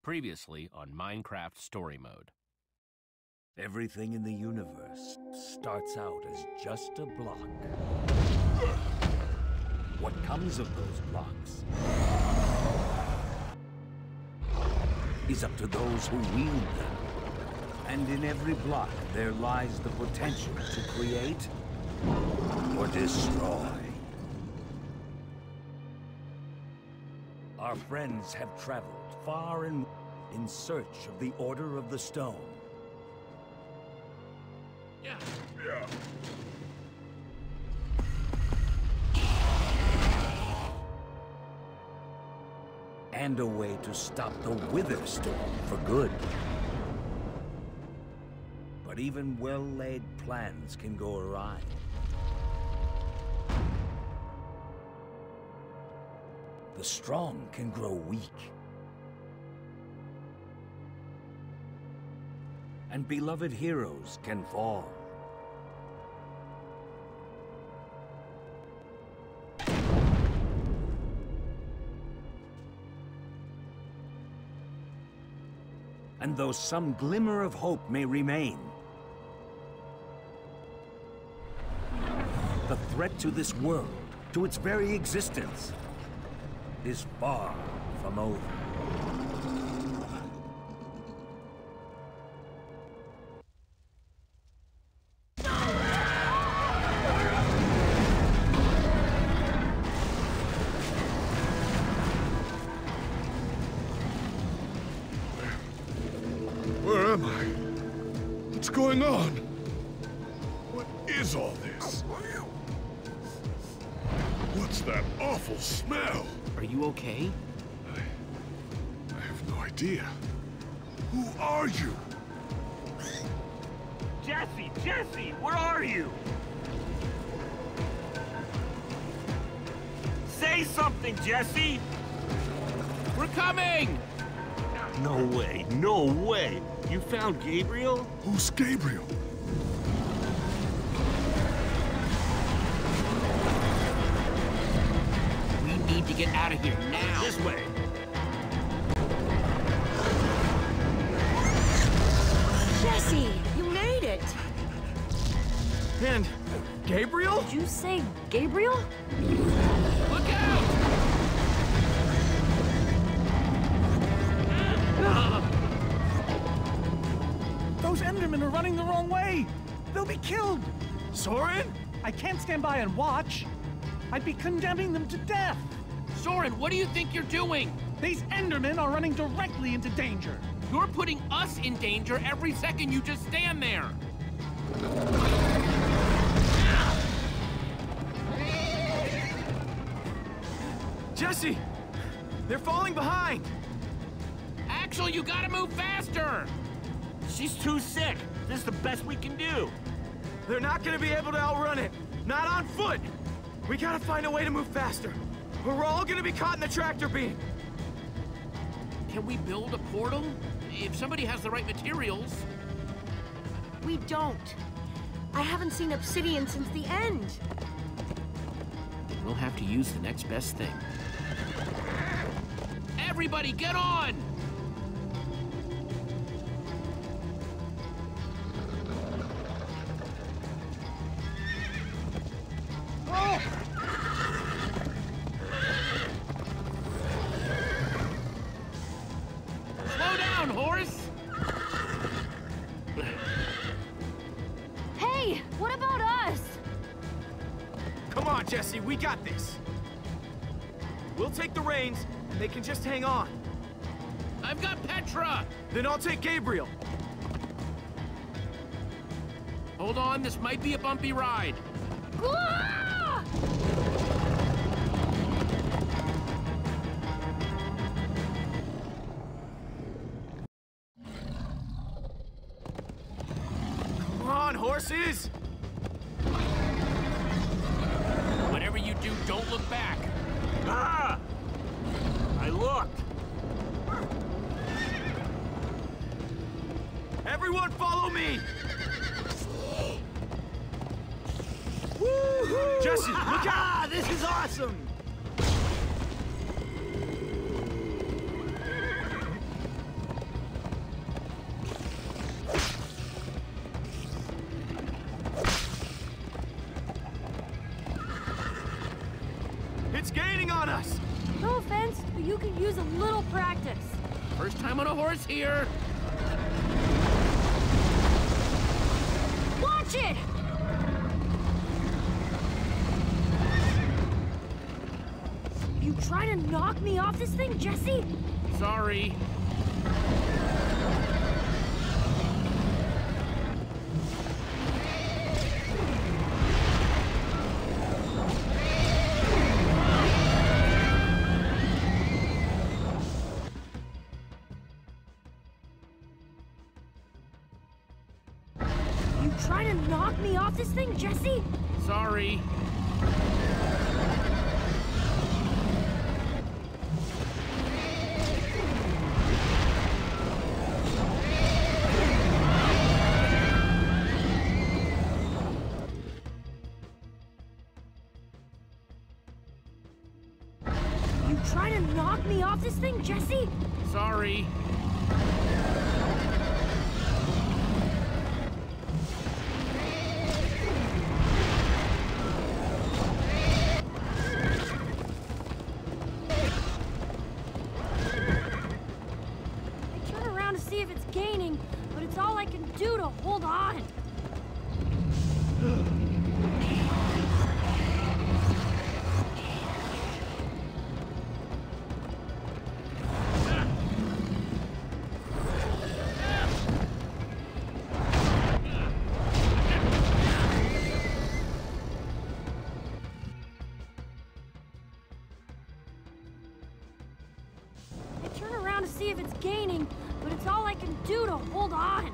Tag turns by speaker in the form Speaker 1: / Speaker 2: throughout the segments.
Speaker 1: Previously on Minecraft Story Mode.
Speaker 2: Everything in the universe starts out as just a block. What comes of those blocks is up to those who wield them. And in every block, there lies the potential to create or destroy. Our friends have traveled far and in search of the Order of the Stone.
Speaker 1: Yeah.
Speaker 2: And a way to stop the Wither Storm for good. But even well-laid plans can go awry. The strong can grow weak. And beloved heroes can fall. And though some glimmer of hope may remain, the threat to this world, to its very existence, is far from over.
Speaker 3: Where am I? What's going on? What is all this? What's that awful smell?
Speaker 1: Are you okay?
Speaker 3: I have no idea. Who are you?
Speaker 4: Jesse, where are you? Say something, Jesse!
Speaker 1: We're coming!
Speaker 4: No way! You found Gabriel?
Speaker 3: Who's Gabriel?
Speaker 1: We need to get out of here now!
Speaker 4: This way!
Speaker 5: Jesse, you made it!
Speaker 6: And Gabriel?
Speaker 5: Did you say Gabriel?
Speaker 1: Look out!
Speaker 6: Those Endermen are running the wrong way! They'll be killed! Soren? I can't stand by and watch. I'd be condemning them to death.
Speaker 1: Soren, what do you think you're doing?
Speaker 6: These Endermen are running directly into danger.
Speaker 1: You're putting us in danger every second you just stand there!
Speaker 6: Jesse! They're falling behind!
Speaker 1: Axel, you gotta move faster!
Speaker 4: She's too sick. This is the best we can do.
Speaker 6: They're not gonna be able to outrun it. Not on foot! We gotta find a way to move faster. Or we're all gonna be caught in the tractor beam.
Speaker 1: Can we build a portal? If somebody has the right materials.
Speaker 5: We don't. I haven't seen obsidian since the end.
Speaker 1: We'll have to use the next best thing. Everybody, get on! Slow down, horse!
Speaker 5: Hey, what about us?
Speaker 6: Come on, Jesse, we got this. We'll take the reins, and they can just hang on.
Speaker 1: I've got Petra!
Speaker 6: Then I'll take Gabriel.
Speaker 1: Hold on, this might be a bumpy ride.
Speaker 5: Ah!
Speaker 6: Come on, horses!
Speaker 1: Whatever you do, don't look back.
Speaker 4: Ah! I looked.
Speaker 6: Everyone follow me!
Speaker 4: Woohoo!
Speaker 6: Jesse, look out!
Speaker 4: This is awesome!
Speaker 1: us.
Speaker 7: No offense, but you could use a little practice.
Speaker 1: First time on a horse here.
Speaker 7: Watch it! You try to knock me off this thing, Jesse?
Speaker 1: Sorry.
Speaker 7: You try to knock me off this thing, Jesse?
Speaker 1: Sorry.
Speaker 7: You try to knock me off this thing, Jesse?
Speaker 1: Sorry.
Speaker 7: I turn around to see if it's gaining, but it's all I can do to hold on. I turn around to see if it's gaining, but it's all I can do to hold on.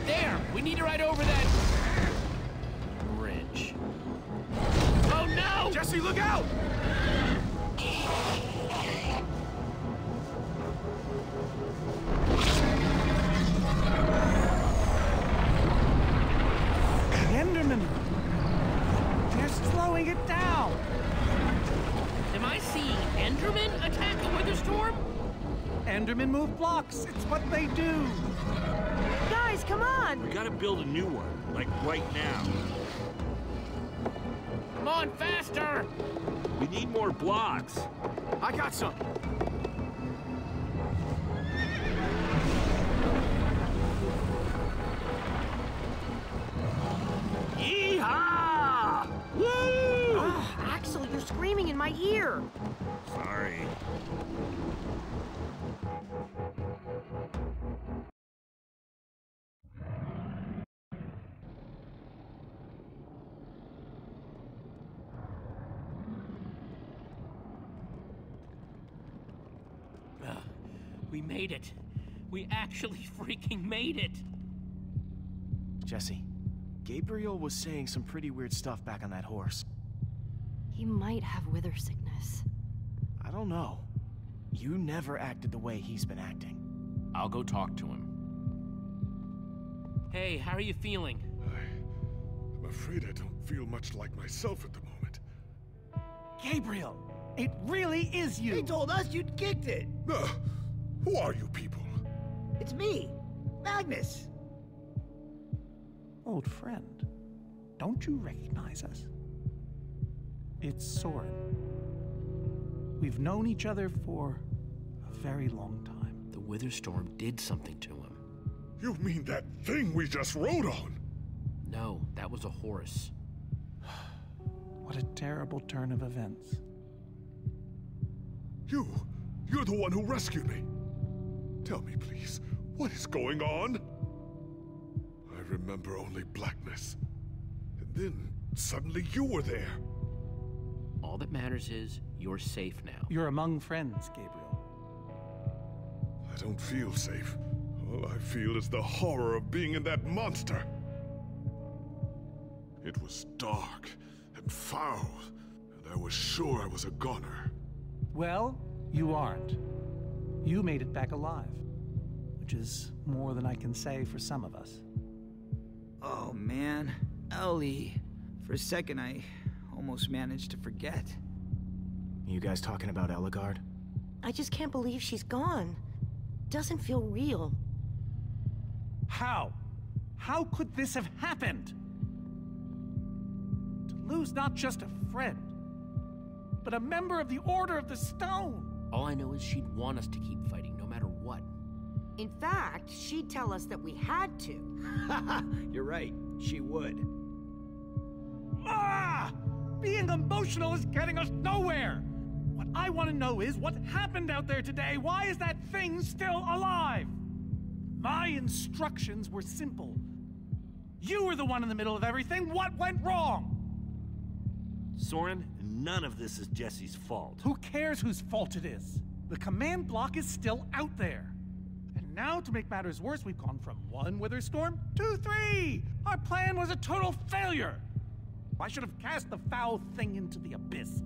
Speaker 1: There! We need to ride over that bridge. Oh no!
Speaker 3: Jesse, look out!
Speaker 6: The Endermen! They're slowing it down!
Speaker 1: Am I seeing Endermen attack a Wither Storm?
Speaker 6: Endermen move blocks. It's what they do.
Speaker 5: Guys, come on!
Speaker 4: We gotta build a new one, like right now.
Speaker 1: Come on, faster!
Speaker 4: We need more blocks.
Speaker 1: I got some.
Speaker 4: Yeehaw! Woo!
Speaker 5: Axel, you're screaming in my ear.
Speaker 4: Sorry.
Speaker 1: We made it. We actually freaking made it.
Speaker 8: Jesse, Gabriel was saying some pretty weird stuff back on that horse.
Speaker 5: He might have wither sickness.
Speaker 8: I don't know. You never acted the way he's been acting.
Speaker 1: I'll go talk to him. Hey, how are you feeling?
Speaker 3: I'm afraid I don't feel much like myself at the moment.
Speaker 6: Gabriel, it really is you.
Speaker 9: They told us you'd kicked it.
Speaker 3: Who are you people?
Speaker 9: It's me, Magnus.
Speaker 6: Old friend, don't you recognize us? It's Soren. We've known each other for a very long time.
Speaker 1: The Wither Storm did something to him.
Speaker 3: You mean that thing we just rode on?
Speaker 1: No, that was a horse.
Speaker 6: What a terrible turn of events.
Speaker 3: You're the one who rescued me. Tell me, please, what is going on? I remember only blackness. And then, suddenly you were there.
Speaker 1: All that matters is you're safe now.
Speaker 6: You're among friends, Gabriel.
Speaker 3: I don't feel safe. All I feel is the horror of being in that monster. It was dark and foul, and I was sure I was a goner.
Speaker 6: Well, You aren't. You made it back alive, which is more than I can say for some of us.
Speaker 9: Oh, man. Ellie. For a second, I almost managed to forget.
Speaker 8: You guys talking about Ellegaard?
Speaker 5: I just can't believe she's gone. Doesn't feel real.
Speaker 6: How? How could this have happened? To lose not just a friend, but a member of the Order of the Stone.
Speaker 1: All I know is she'd want us to keep fighting, no matter what.
Speaker 5: In fact, she'd tell us that we had to.
Speaker 9: You're right. She would.
Speaker 6: Ah! Being emotional is getting us nowhere! What I want to know is what happened out there today. Why is that thing still alive? My instructions were simple. You were the one in the middle of everything. What went wrong?
Speaker 4: Soren, none of this is Jesse's fault.
Speaker 6: Who cares whose fault it is? The command block is still out there. And now, to make matters worse, we've gone from 1 Witherstorm to 3! Our plan was a total failure! I should have cast the foul thing into the abyss.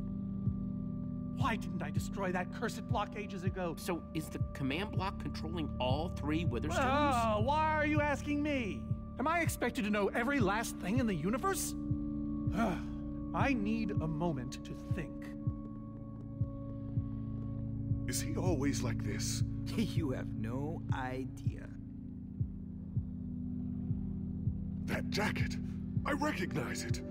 Speaker 6: Why didn't I destroy that cursed block ages ago?
Speaker 1: So, is the command block controlling all 3 Witherstones?
Speaker 6: Oh, why are you asking me? Am I expected to know every last thing in the universe? I need a moment to think.
Speaker 3: Is he always like this?
Speaker 9: You have no idea.
Speaker 3: That jacket! I recognize it!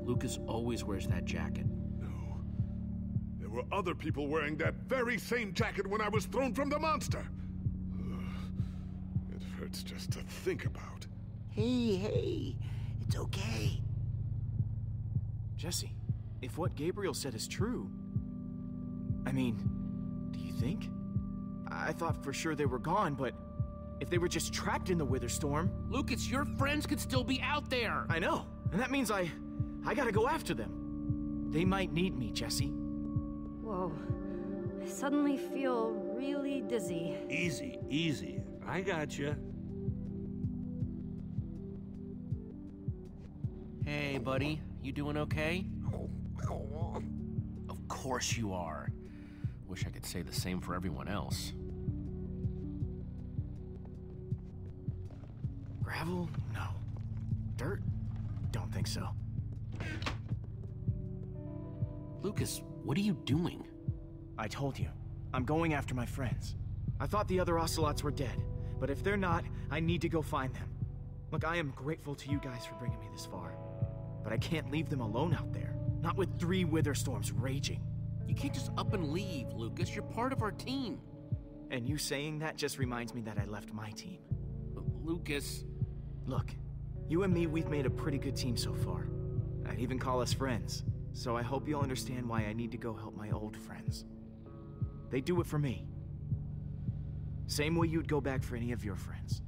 Speaker 1: Lucas always wears that jacket.
Speaker 3: No. There were other people wearing that very same jacket when I was thrown from the monster! It hurts just to think about.
Speaker 9: Hey, it's okay.
Speaker 8: Jesse, if what Gabriel said is true... I mean, do you think? I thought for sure they were gone, but if they were just trapped in the Witherstorm...
Speaker 1: Lucas, your friends could still be out there!
Speaker 8: I know, and that means I gotta go after them. They might need me, Jesse.
Speaker 7: Whoa. I suddenly feel really dizzy.
Speaker 4: Easy, easy. I got you.
Speaker 1: Hey, buddy. You doing okay? Of course you are. Wish I could say the same for everyone else.
Speaker 8: Gravel? No. Dirt? Don't think so.
Speaker 1: Lucas, what are you doing?
Speaker 8: I told you. I'm going after my friends. I thought the other Ocelots were dead, but if they're not, I need to go find them. Look, I am grateful to you guys for bringing me this far, but I can't leave them alone out there. Not with 3 Witherstorms raging.
Speaker 1: You can't just up and leave, Lucas. You're part of our team.
Speaker 8: And you saying that just reminds me that I left my team.
Speaker 1: Lucas...
Speaker 8: Look, you and me, we've made a pretty good team so far. I'd even call us friends. So I hope you'll understand why I need to go help my old friends. They do it for me. Same way you'd go back for any of your friends.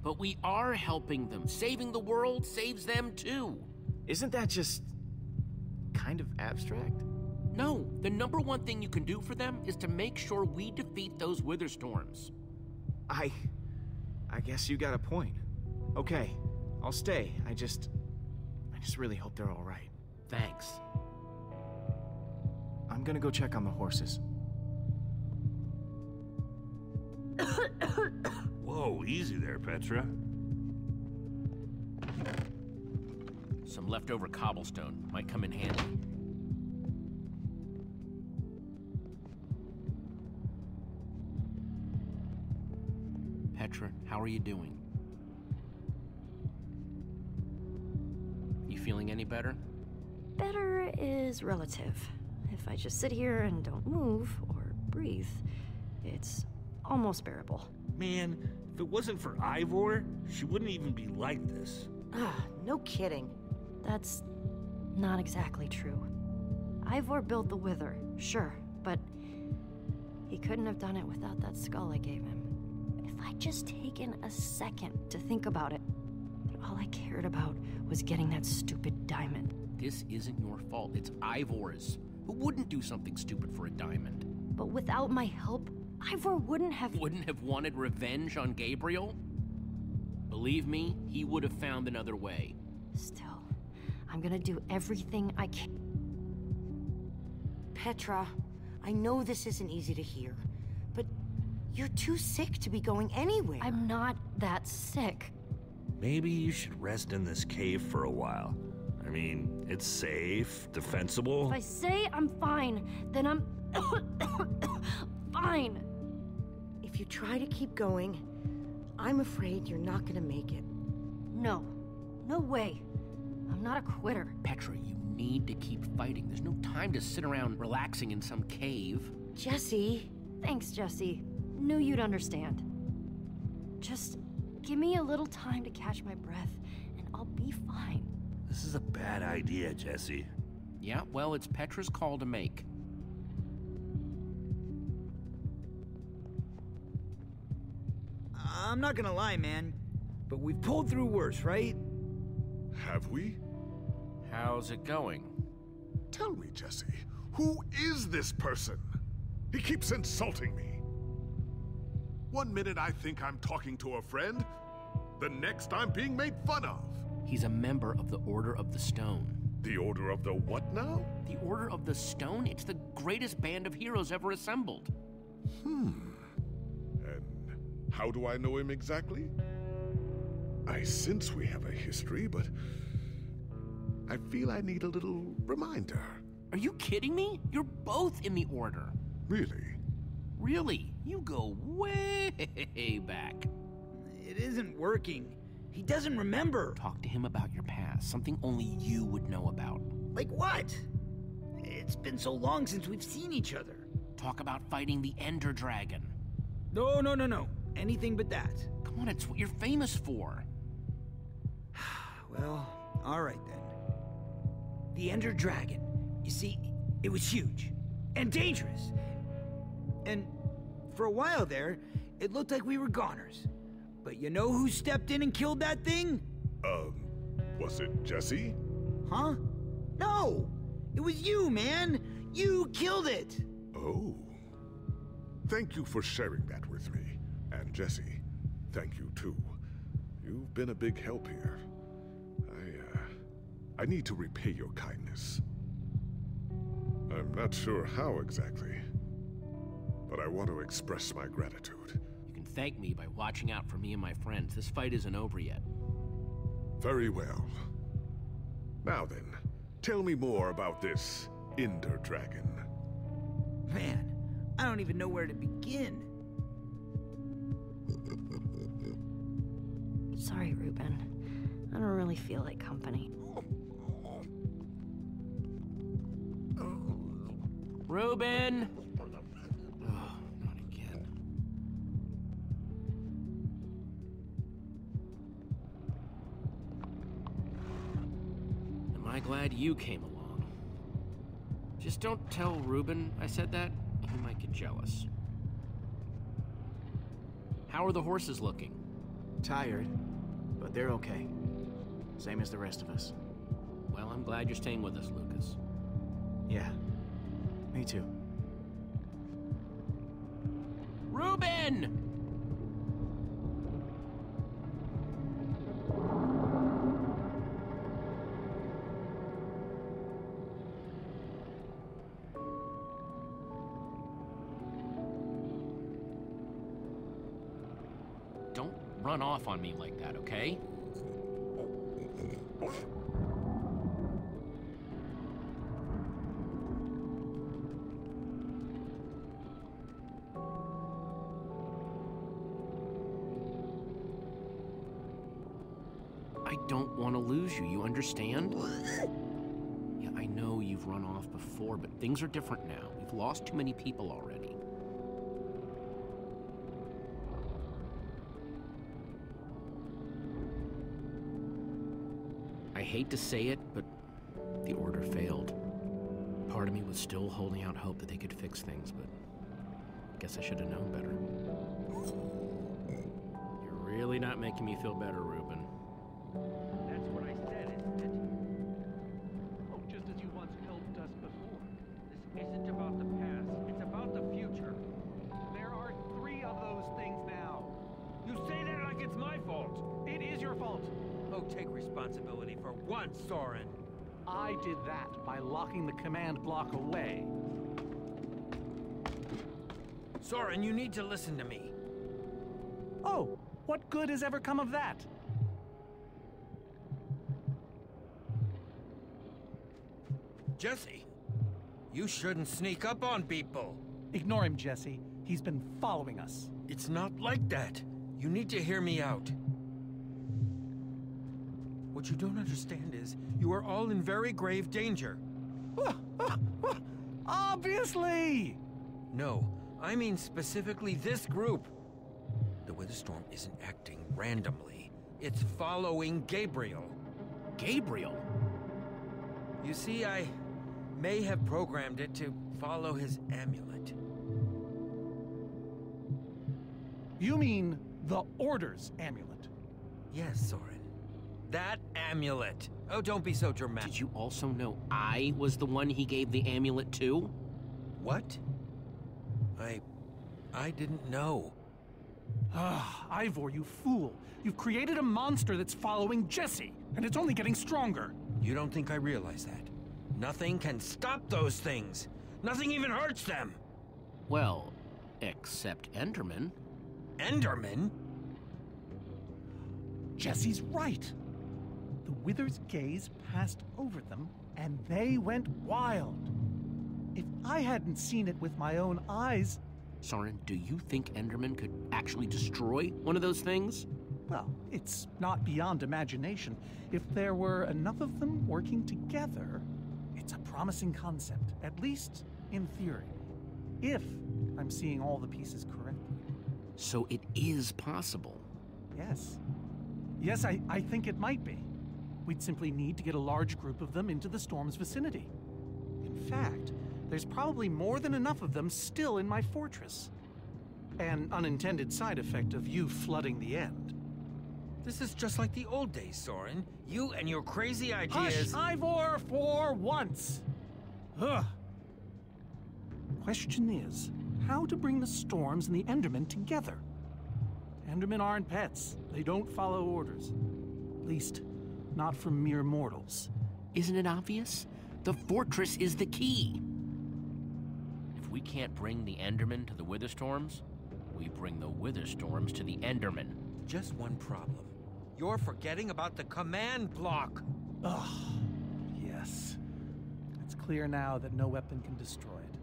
Speaker 1: But we are helping them. Saving the world saves them too.
Speaker 8: Isn't that just... kind of abstract?
Speaker 1: No, the #1 thing you can do for them is to make sure we defeat those Witherstorms.
Speaker 8: I guess you got a point. Okay, I'll stay. I just really hope they're all right.
Speaker 1: Thanks.
Speaker 8: I'm gonna go check on the horses.
Speaker 4: Whoa, easy there, Petra.
Speaker 1: Some leftover cobblestone might come in handy. Petra, how are you doing? You feeling any better?
Speaker 7: Better is relative. If I just sit here and don't move or breathe, it's almost bearable.
Speaker 4: Man, if it wasn't for Ivor, she wouldn't even be like this.
Speaker 5: No kidding.
Speaker 7: That's not exactly true. Ivor built the Wither, sure, but he couldn't have done it without that skull I gave him. If I'd just taken a second to think about it, but all I cared about was getting that stupid diamond.
Speaker 1: This isn't your fault, it's Ivor's. Who wouldn't do something stupid for a diamond?
Speaker 7: But without my help, Ivor wouldn't have
Speaker 1: wanted revenge on Gabriel? Believe me, he would have found another way.
Speaker 7: Still, I'm gonna do everything I can.
Speaker 5: Petra, I know this isn't easy to hear, but you're too sick to be going anywhere.
Speaker 7: I'm not that sick.
Speaker 10: Maybe you should rest in this cave for a while. I mean, it's safe, defensible.
Speaker 7: If I say I'm fine, then I'm fine.
Speaker 5: If you try to keep going, I'm afraid you're not gonna make it.
Speaker 7: No. No way. I'm not a quitter.
Speaker 1: Petra, you need to keep fighting. There's no time to sit around relaxing in some cave.
Speaker 5: Jesse.
Speaker 7: Thanks, Jesse. Knew you'd understand. Just give me a little time to catch my breath, and I'll be fine.
Speaker 10: This is a bad idea, Jesse.
Speaker 1: Yeah, well, it's Petra's call to make.
Speaker 9: I'm not gonna lie, man, but we've pulled through worse, right?
Speaker 3: Have we?
Speaker 1: How's it going?
Speaker 3: Tell me, Jesse, who is this person? He keeps insulting me. One minute I think I'm talking to a friend, the next I'm being made fun of.
Speaker 1: He's a member of the Order of the Stone.
Speaker 3: The Order of the what now?
Speaker 1: The Order of the Stone? It's the greatest band of heroes ever assembled.
Speaker 3: And how do I know him exactly? I sense we have a history, but I feel I need a little reminder.
Speaker 1: Are you kidding me? You're both in the Order.
Speaker 3: Really?
Speaker 1: Really? You go way back.
Speaker 9: It isn't working. He doesn't remember.
Speaker 1: Talk to him about your past, something only you would know about.
Speaker 9: Like what? It's been so long since we've seen each other.
Speaker 1: Talk about fighting the Ender Dragon.
Speaker 9: No. Anything but that.
Speaker 1: Come on, it's what you're famous for.
Speaker 9: Well, alright then. The Ender Dragon. You see, it was huge. And dangerous. And for a while there, it looked like we were goners. But you know who stepped in and killed that thing?
Speaker 3: Was it Jesse?
Speaker 9: Huh? No! It was you, man! You killed it!
Speaker 3: Oh. Thank you for sharing that with me. And Jesse, thank you too. You've been a big help here. I need to repay your kindness. I'm not sure how exactly, but I want to express my gratitude.
Speaker 1: You can thank me by watching out for me and my friends. This fight isn't over yet.
Speaker 3: Very well. Now then, tell me more about this Ender Dragon.
Speaker 9: Man, I don't even know where to begin.
Speaker 7: Sorry, Reuben. I don't really feel like company.
Speaker 1: Reuben! Oh, not again. Am I glad you came along? Just don't tell Reuben I said that. He might get jealous. How are the horses looking?
Speaker 8: Tired, but they're okay. Same as the rest of us.
Speaker 1: Well, I'm glad you're staying with us, Lucas.
Speaker 8: Yeah, me too.
Speaker 1: Reuben! Don't run off on me like that, okay? I don't want to lose you, you understand? Yeah, I know you've run off before, but things are different now. We've lost too many people already. I hate to say it, but the Order failed. Part of me was still holding out hope that they could fix things, but I guess I should have known better. You're really not making me feel better, Reuben.
Speaker 6: That's what I said, isn't it? Oh, just as you once helped us before.
Speaker 11: This isn't about the past, it's about the future.
Speaker 6: There are 3 of those things now.
Speaker 11: You say that like it's my fault.
Speaker 6: It is your fault.
Speaker 11: Oh, take responsibility for once, Soren.
Speaker 6: I did that by locking the command block away.
Speaker 12: Soren, you need to listen to me.
Speaker 6: Oh, what good has ever come of that?
Speaker 12: Jesse, you shouldn't sneak up on people.
Speaker 6: Ignore him, Jesse. He's been following us.
Speaker 12: It's not like that. You need to hear me out. What you don't understand is, you are all in very grave danger.
Speaker 6: Obviously!
Speaker 12: No, I mean specifically this group. The Witherstorm isn't acting randomly. It's following Gabriel.
Speaker 1: Gabriel?
Speaker 12: You see, I may have programmed it to follow his amulet.
Speaker 6: You mean the Order's amulet?
Speaker 12: Yes, Soren. That amulet. Oh, don't be so dramatic.
Speaker 1: Did you also know I was the one he gave the amulet to?
Speaker 12: What? I didn't know.
Speaker 6: Ah, Ivor, you fool. You've created a monster that's following Jesse, and it's only getting stronger.
Speaker 12: You don't think I realize that? Nothing can stop those things. Nothing even hurts them.
Speaker 1: Well, except Enderman.
Speaker 12: Enderman?
Speaker 6: Jesse's right. The Wither's gaze passed over them, and they went wild. If I hadn't seen it with my own eyes...
Speaker 1: Soren, do you think Enderman could actually destroy one of those things?
Speaker 6: Well, it's not beyond imagination. If there were enough of them working together, it's a promising concept, at least in theory. If I'm seeing all the pieces correctly.
Speaker 1: So it is possible?
Speaker 6: Yes. Yes, I think it might be. We'd simply need to get a large group of them into the storm's vicinity. In fact, there's probably more than enough of them still in my fortress. An unintended side effect of you flooding the end.
Speaker 12: This is just like the old days, Soren. You and your crazy ideas...
Speaker 6: Hush, Ivor, for once! Ugh. Question is, how to bring the Storms and the Endermen together? Endermen aren't pets. They don't follow orders. At least, not from mere mortals.
Speaker 1: Isn't it obvious? The fortress is the key. If we can't bring the Endermen to the Witherstorms, we bring the Witherstorms to the Endermen.
Speaker 12: Just one problem. You're forgetting about the command block.
Speaker 6: Ugh, yes. It's clear now that no weapon can destroy it.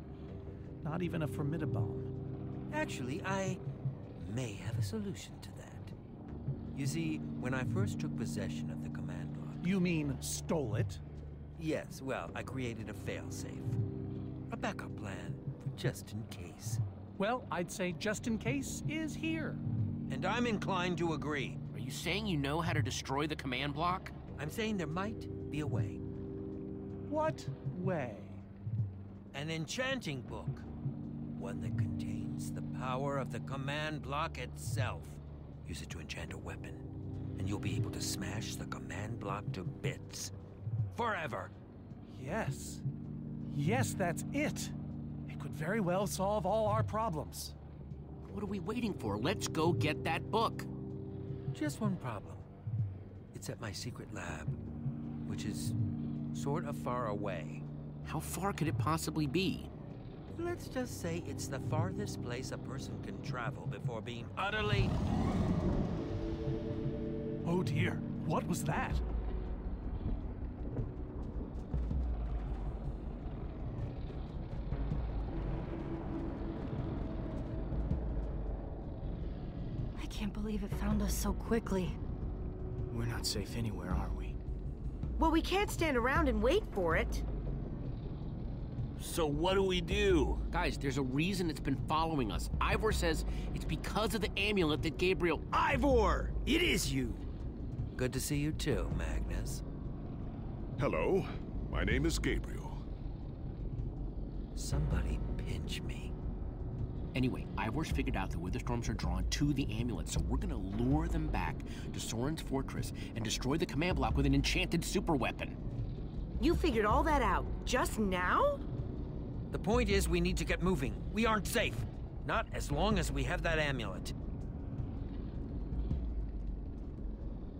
Speaker 6: Not even a Formidabomb.
Speaker 12: Actually, I may have a solution to that. You see, when I first took possession of the command block...
Speaker 6: You mean stole it?
Speaker 12: Yes, well, I created a failsafe. A backup plan, for just in case.
Speaker 6: Well, I'd say just in case is here.
Speaker 12: And I'm inclined to agree.
Speaker 1: Are you saying you know how to destroy the command block?
Speaker 12: I'm saying there might be a way.
Speaker 6: What way?
Speaker 12: An enchanting book. One that contains the power of the command block itself. Use it to enchant a weapon, and you'll be able to smash the command block to bits. Forever.
Speaker 6: Yes. Yes, that's it. It could very well solve all our problems.
Speaker 1: What are we waiting for? Let's go get that book.
Speaker 12: Just one problem. It's at my secret lab, which is sort of far away.
Speaker 1: How far could it possibly be?
Speaker 12: Let's just say it's the farthest place a person can travel before being utterly...
Speaker 6: Oh dear, what was that?
Speaker 7: I can't believe it found us so quickly.
Speaker 8: We're not safe anywhere, are we?
Speaker 5: Well, we can't stand around and wait for it.
Speaker 10: So what do we do?
Speaker 1: Guys, there's a reason it's been following us. Ivor says it's because of the amulet that Gabriel...
Speaker 9: Ivor! It is you!
Speaker 12: Good to see you too, Magnus.
Speaker 3: Hello, my name is Gabriel.
Speaker 12: Somebody pinch me.
Speaker 1: Anyway, Ivor's figured out the Witherstorms are drawn to the amulet, so we're gonna lure them back to Soren's fortress and destroy the command block with an enchanted superweapon.
Speaker 5: You figured all that out just now?
Speaker 12: The point is, we need to get moving. We aren't safe. Not as long as we have that amulet.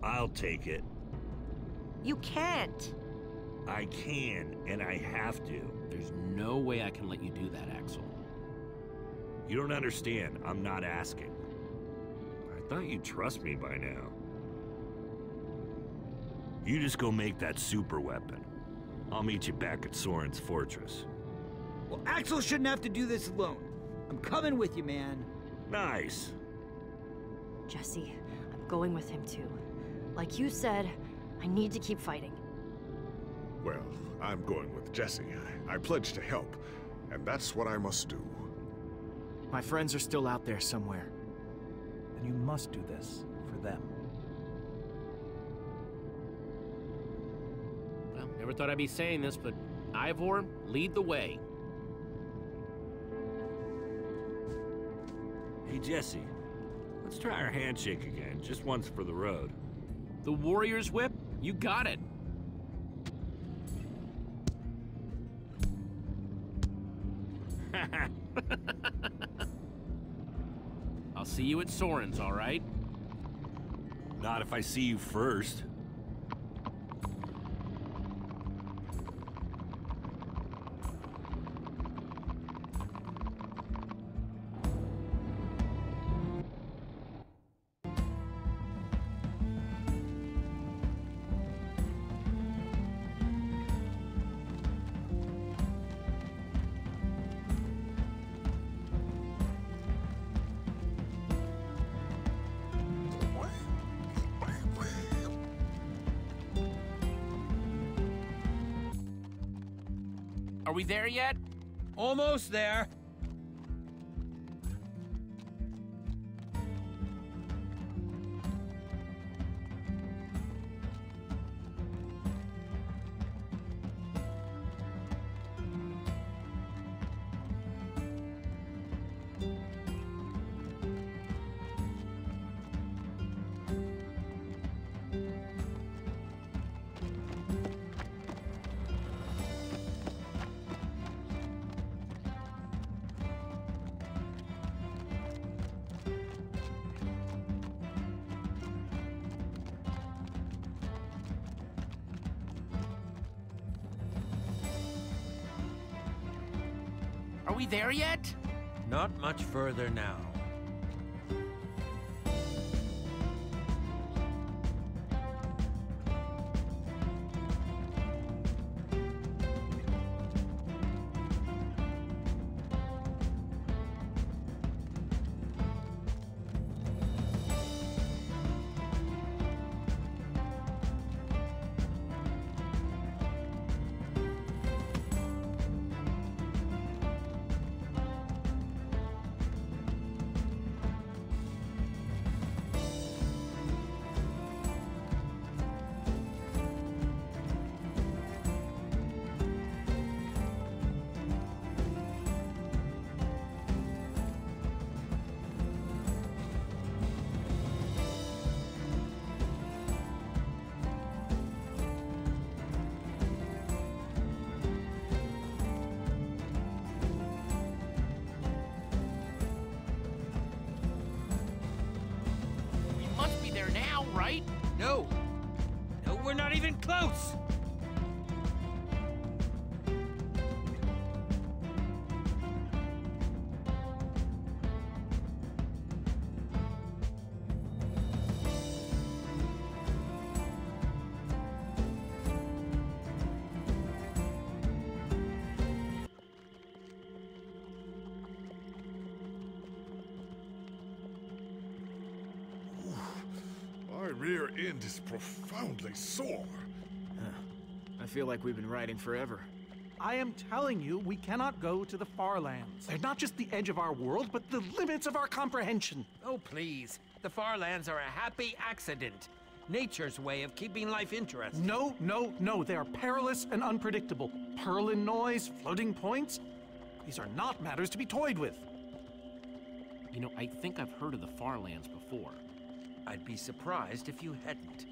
Speaker 10: I'll take it.
Speaker 5: You can't.
Speaker 10: I can, and I have to.
Speaker 1: There's no way I can let you do that, Axel.
Speaker 10: You don't understand. I'm not asking. I thought you'd trust me by now. You just go make that super weapon. I'll meet you back at Soren's fortress.
Speaker 9: Well, Axel shouldn't have to do this alone. I'm coming with you, man.
Speaker 10: Nice.
Speaker 7: Jesse, I'm going with him too. Like you said, I need to keep fighting.
Speaker 3: Well, I'm going with Jesse. I pledged to help, and that's what I must do.
Speaker 8: My friends are still out there somewhere.
Speaker 6: And you must do this for them.
Speaker 1: Well, never thought I'd be saying this, but Ivor, lead the way.
Speaker 10: Hey, Jesse. Let's try our handshake again, just once for the road.
Speaker 1: The Warrior's Whip? You got it. I'll see you at Soren's, all right?
Speaker 10: Not if I see you first.
Speaker 1: Are we there yet?
Speaker 12: Almost there.
Speaker 1: Are we there yet?
Speaker 12: Not much further now.
Speaker 1: Right?
Speaker 12: No. No, we're not even close.
Speaker 3: My rear end is profoundly sore.
Speaker 8: I feel like we've been riding forever.
Speaker 6: I am telling you, we cannot go to the far lands. They're not just the edge of our world, but the limits of our comprehension.
Speaker 12: Oh, please. The far lands are a happy accident. Nature's way of keeping life interesting.
Speaker 6: No, no, no. They are perilous and unpredictable. Purlin noise, floating points. These are not matters to be toyed with.
Speaker 1: You know, I think I've heard of the far lands before.
Speaker 12: I'd be surprised if you hadn't.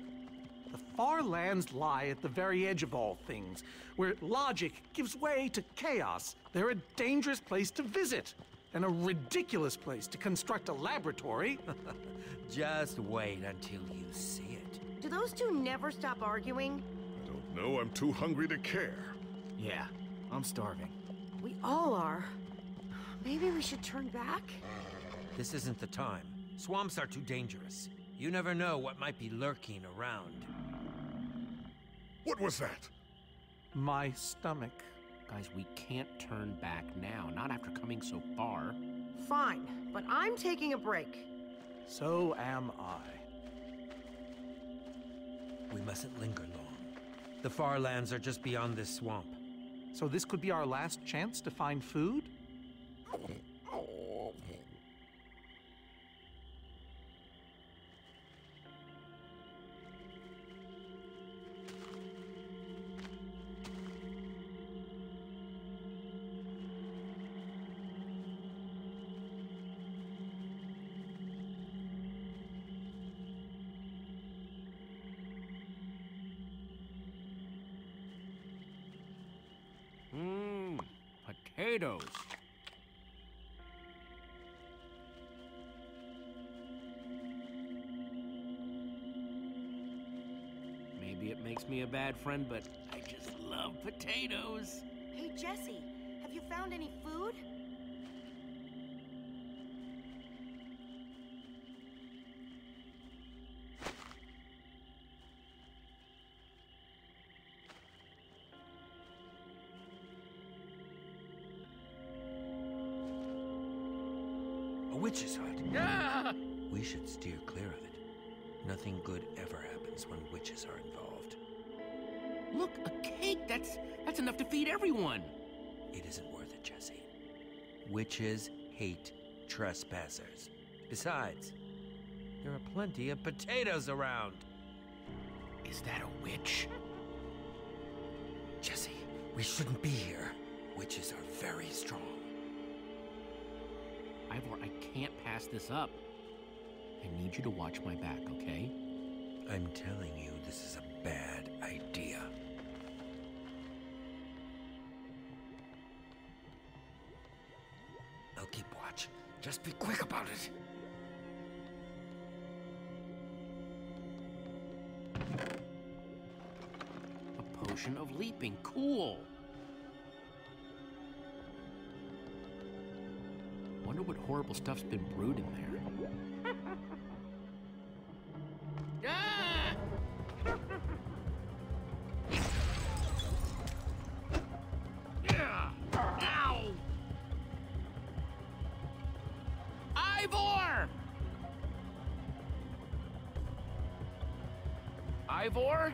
Speaker 6: The far lands lie at the very edge of all things, where logic gives way to chaos. They're a dangerous place to visit, and a ridiculous place to construct a laboratory.
Speaker 12: Just wait until you see it.
Speaker 5: Do those two never stop arguing?
Speaker 3: I don't know. I'm too hungry to care.
Speaker 8: Yeah, I'm starving.
Speaker 5: We all are. Maybe we should turn back?
Speaker 12: This isn't the time. Swamps are too dangerous. You never know what might be lurking around.
Speaker 3: What was that?
Speaker 6: My stomach.
Speaker 1: Guys, we can't turn back now, not after coming so far.
Speaker 5: Fine, but I'm taking a break.
Speaker 6: So am I.
Speaker 12: We mustn't linger long. The far lands are just beyond this swamp.
Speaker 6: So this could be our last chance to find food?
Speaker 1: Potatoes. Maybe it makes me a bad friend, but I just love potatoes.
Speaker 5: Hey, Jesse, have you found any food?
Speaker 12: A witch's hut.
Speaker 1: Ah!
Speaker 12: We should steer clear of it. Nothing good ever happens when witches are involved.
Speaker 1: Look, a cake! That's enough to feed everyone!
Speaker 12: It isn't worth it, Jesse. Witches hate trespassers. Besides, there are plenty of potatoes around.
Speaker 1: Is that a witch?
Speaker 12: Jesse, we shouldn't be here. Witches are very strong.
Speaker 1: Ivor, I can't pass this up. I need you to watch my back, okay?
Speaker 12: I'm telling you, this is a bad idea. I'll keep watch. Just be quick about it.
Speaker 1: A potion of leaping. Cool. Wonder what horrible stuff's been brewed in there. Ah! Yeah! Ow! Ivor! Ivor?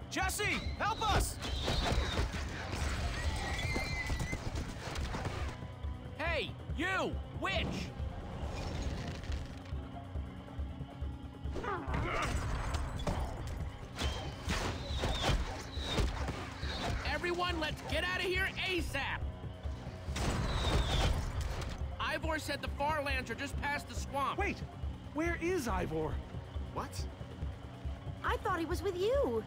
Speaker 8: Jesse, help us!
Speaker 1: Hey, you! Witch! Everyone, let's get out of here ASAP! Ivor said the far lands are just past the swamp.
Speaker 6: Wait! Where is Ivor?
Speaker 1: What?
Speaker 5: I thought he was with you.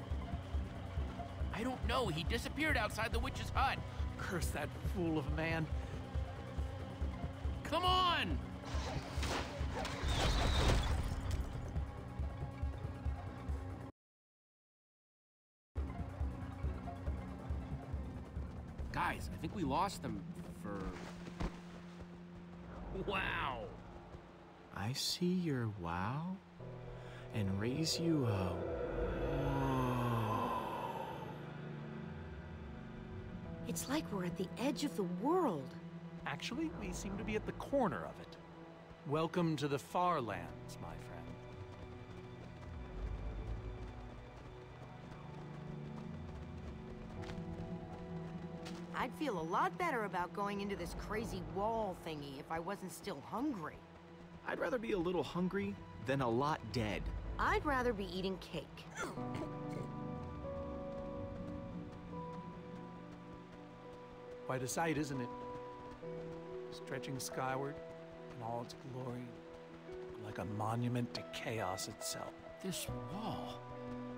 Speaker 1: I don't know. He disappeared outside the witch's hut.
Speaker 6: Curse that fool of a man.
Speaker 1: Come on! Guys, I think we lost them for... Wow!
Speaker 8: I see your wow and raise you a whoa.
Speaker 5: It's like we're at the edge of the world.
Speaker 6: Actually, we seem to be at the corner of it. Welcome to the far lands, my friend.
Speaker 5: I'd feel a lot better about going into this crazy wall thingy if I wasn't still hungry.
Speaker 8: I'd rather be a little hungry than a lot dead.
Speaker 5: I'd rather be eating cake.
Speaker 6: Quite a sight, isn't it? Stretching skyward in all its glory, like a monument to chaos itself.
Speaker 1: This wall...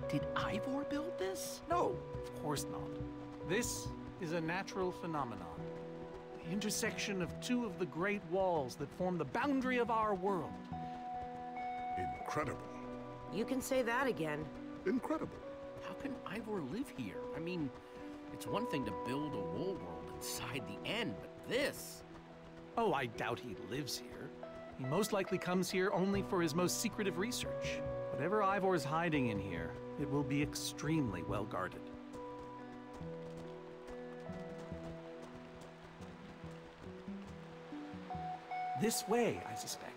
Speaker 1: Did Ivor build this?
Speaker 6: No, of course not. This is a natural phenomenon. The intersection of two of the great walls that form the boundary of our world.
Speaker 3: Incredible.
Speaker 5: You can say that again.
Speaker 3: Incredible.
Speaker 1: How can Ivor live here? I mean, it's one thing to build a wool world inside the end, but this...
Speaker 6: Oh, I doubt he lives here. He most likely comes here only for his most secretive research. Whatever Ivor's hiding in here, it will be extremely well guarded. This way, I suspect.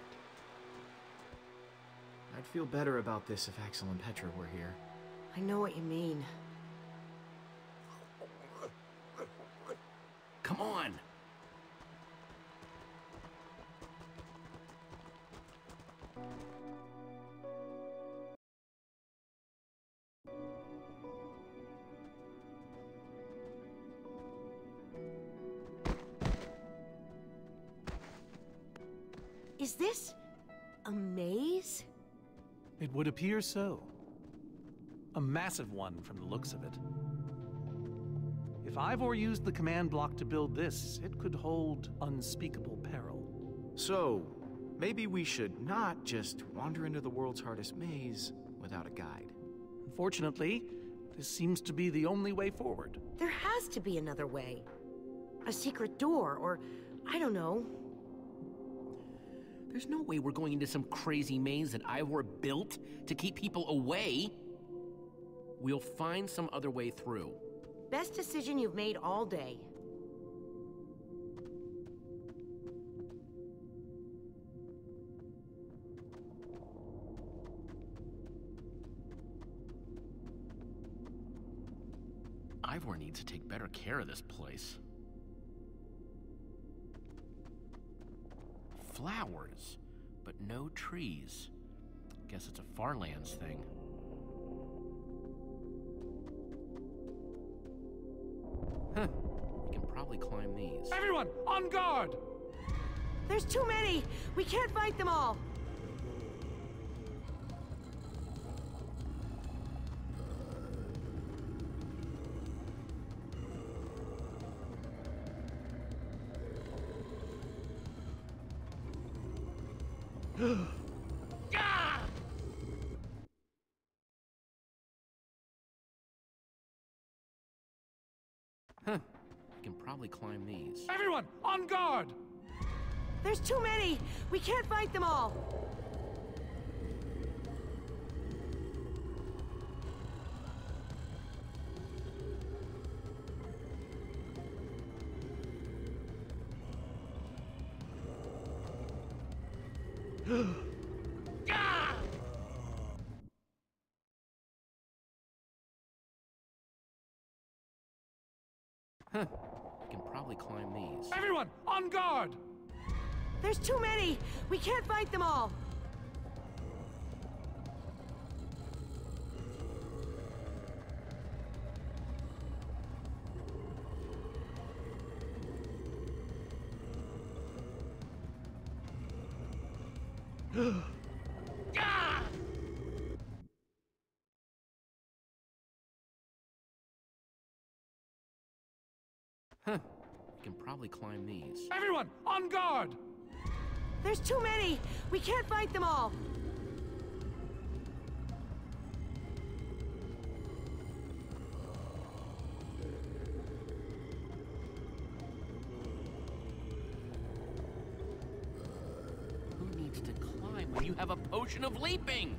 Speaker 8: I'd feel better about this if Axel and Petra were here.
Speaker 5: I know what you mean.
Speaker 1: Come on!
Speaker 5: Is this a maze?
Speaker 6: It would appear so. A massive one from the looks of it. If Ivor used the command block to build this, it could hold unspeakable peril.
Speaker 8: So, maybe we should not just wander into the world's hardest maze without a guide.
Speaker 6: Unfortunately, this seems to be the only way forward.
Speaker 5: There has to be another way. A secret door, or I don't know.
Speaker 1: There's no way we're going into some crazy maze that Ivor built to keep people away. We'll find some other way through.
Speaker 5: Best decision you've made all day.
Speaker 1: Ivor needs to take better care of this place. Flowers, but no trees. Guess it's a Farlands thing. Huh. We can probably climb these.
Speaker 6: Everyone, on guard!
Speaker 5: There's too many! We can't fight them all!
Speaker 1: Huh. We can probably climb these.
Speaker 6: Everyone, on guard!
Speaker 5: There's too many! We can't fight them all!
Speaker 1: Huh. We can probably climb these.
Speaker 6: Everyone, on guard!
Speaker 5: There's too many! We can't fight them all!
Speaker 1: Huh. We can probably climb these.
Speaker 6: Everyone, on guard!
Speaker 5: There's too many! We can't fight them all!
Speaker 1: Who needs to climb when you have a potion of leaping?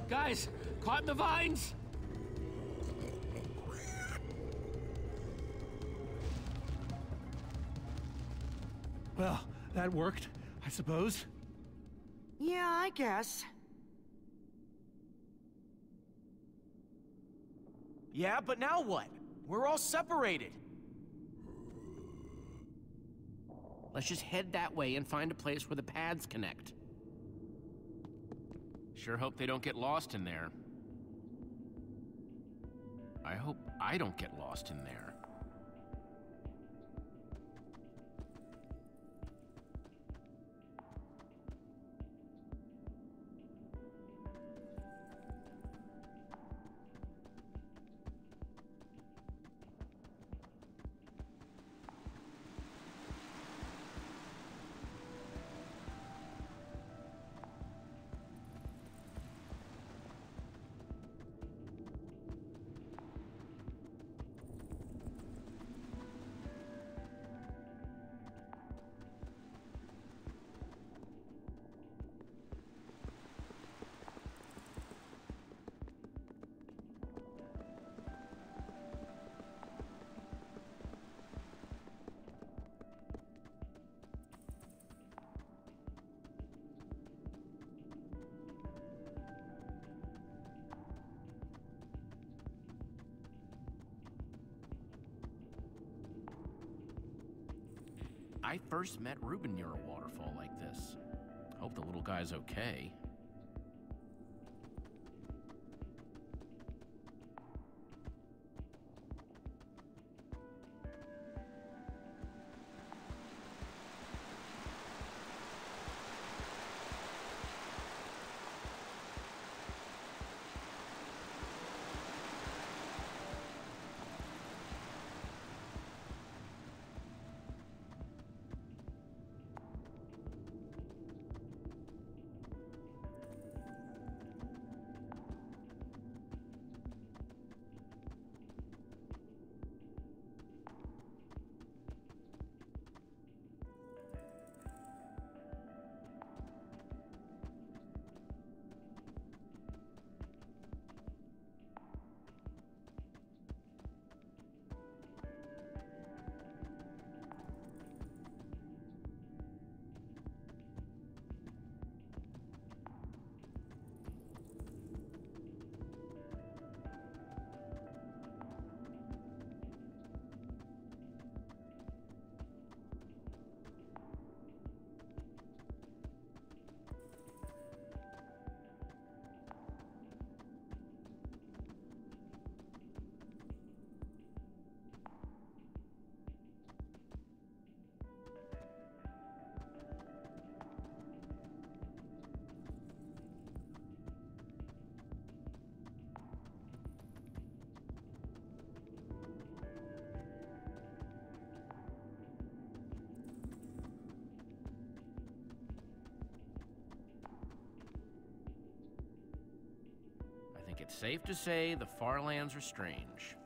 Speaker 1: Guys, caught in the vines!
Speaker 6: Well, that worked, I suppose.
Speaker 5: Yeah, I guess.
Speaker 8: Yeah, but now what? We're all separated.
Speaker 1: Let's just head that way and find a place where the paths connect. Sure hope they don't get lost in there. I hope I don't get lost in there. I first met Reuben near a waterfall like this. Hope the little guy's okay. I think it's safe to say the far lands are strange.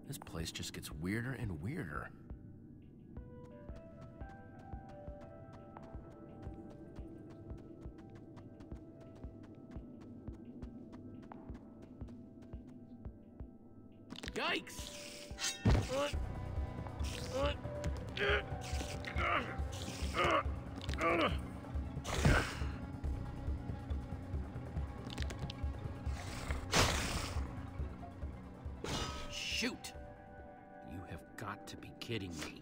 Speaker 1: This place just gets weirder and weirder. Yikes! Shoot! You have got to be kidding me.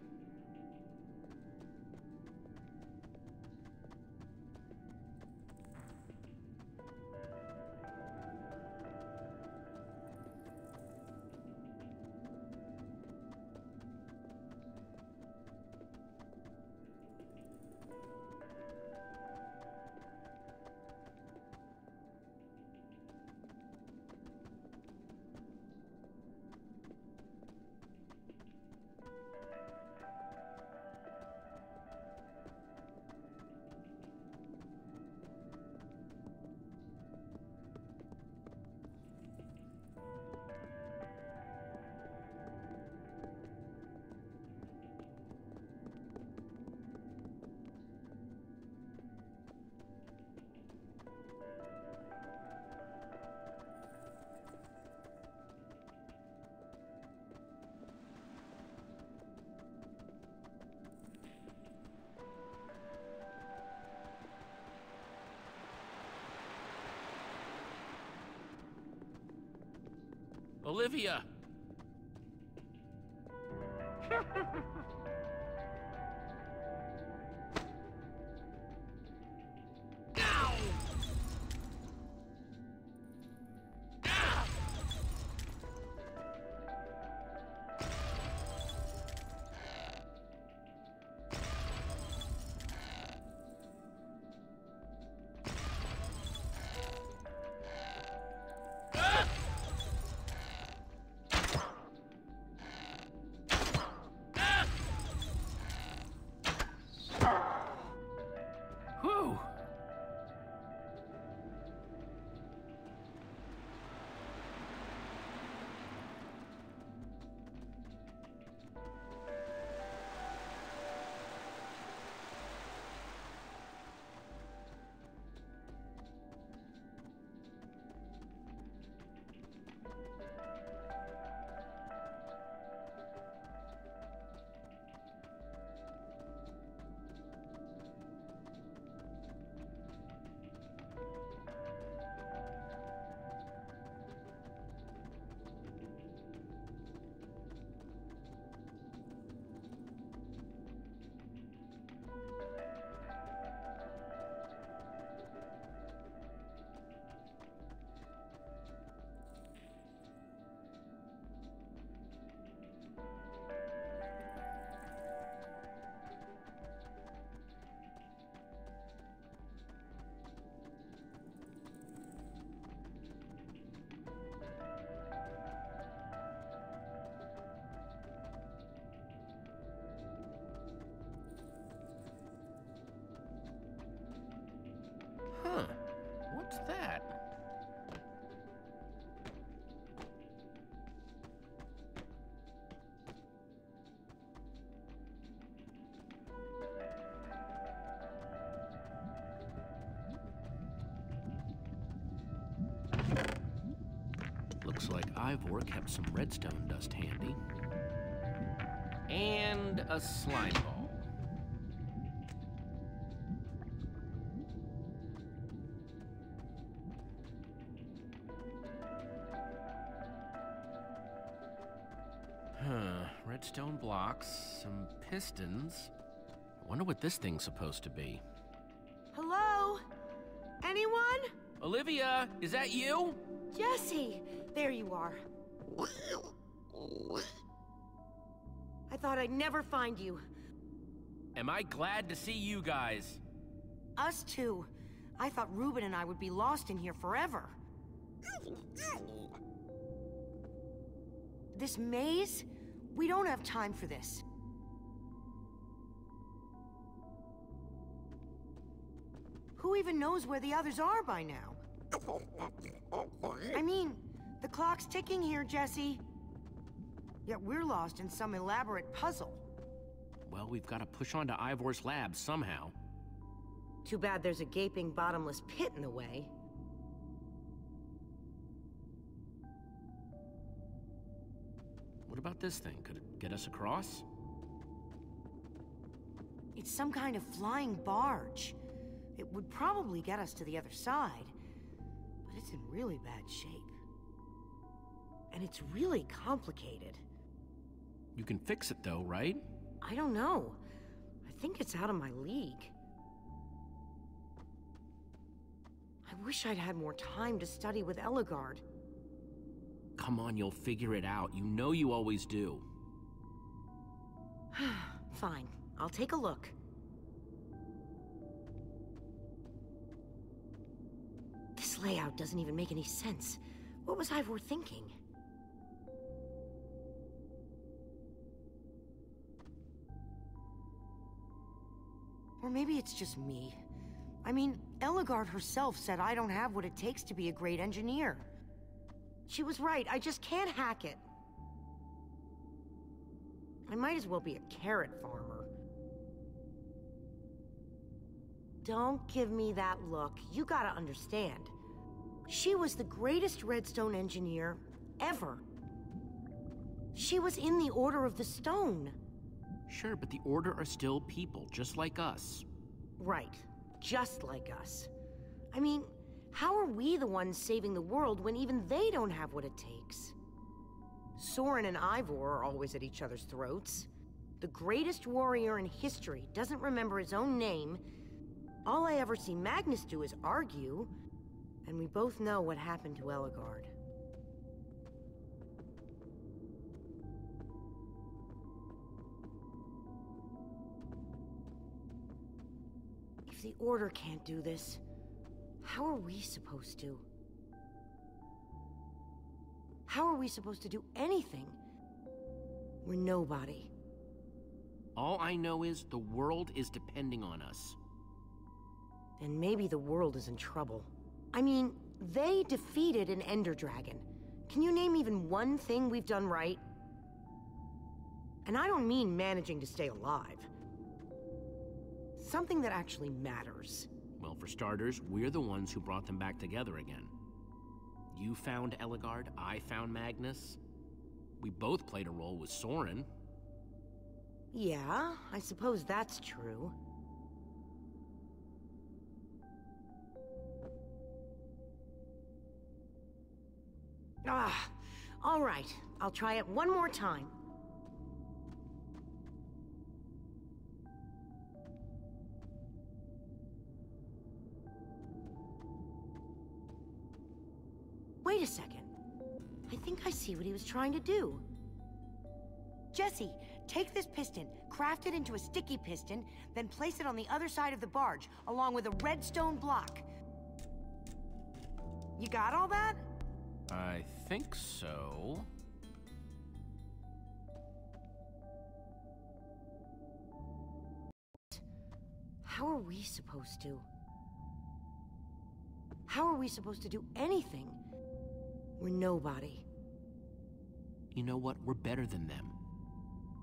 Speaker 1: Olivia! Whew! Huh. What's that? Looks like Ivor kept some redstone dust handy. And a slime ball. Redstone blocks, some pistons. I wonder what this thing's supposed to be.
Speaker 5: Hello? Anyone?
Speaker 1: Olivia, is that you?
Speaker 5: Jesse! There you are. I thought I'd never find you.
Speaker 1: Am I glad to see you guys?
Speaker 5: Us too. I thought Reuben and I would be lost in here forever. This maze? We don't have time for this. Who even knows where the others are by now? I mean, the clock's ticking here, Jesse. Yet we're lost in some elaborate puzzle.
Speaker 1: Well, we've got to push on to Ivor's lab somehow.
Speaker 5: Too bad there's a gaping bottomless pit in the way.
Speaker 1: What about this thing? Could it get us across?
Speaker 5: It's some kind of flying barge. It would probably get us to the other side, but it's in really bad shape. And it's really complicated.
Speaker 1: You can fix it though, right?
Speaker 5: I don't know. I think it's out of my league. I wish I'd had more time to study with Ellegaard.
Speaker 1: Come on, you'll figure it out. You know you always do.
Speaker 5: Fine, I'll take a look. This layout doesn't even make any sense. What was Ivor thinking? Or maybe it's just me. I mean, Ellegaard herself said I don't have what it takes to be a great engineer. She was right, I just can't hack it. I might as well be a carrot farmer. Don't give me that look. You gotta understand. She was the greatest redstone engineer ever. She was in the Order of the Stone.
Speaker 1: Sure, but the Order are still people, just like us.
Speaker 5: Right, just like us. I mean, how are we the ones saving the world when even they don't have what it takes? Soren and Ivor are always at each other's throats. The greatest warrior in history doesn't remember his own name. All I ever see Magnus do is argue, and we both know what happened to Ellegaard. If the Order can't do this, how are we supposed to? How are we supposed to do anything? We're nobody.
Speaker 1: All I know is the world is depending on us.
Speaker 5: And maybe the world is in trouble. I mean, they defeated an Ender Dragon. Can you name even one thing we've done right? And I don't mean managing to stay alive. Something that actually matters.
Speaker 1: Well, for starters, we're the ones who brought them back together again. You found Ellegaard, I found Magnus. We both played a role with Soren.
Speaker 5: Yeah, I suppose that's true. All right. I'll try it one more time. Wait a second. I think I see what he was trying to do. Jesse, take this piston, craft it into a sticky piston, then place it on the other side of the barge, along with a redstone block. You got all that?
Speaker 1: I think so.
Speaker 5: How are we supposed to? How are we supposed to do anything? We're nobody.
Speaker 1: You know what? We're better than them.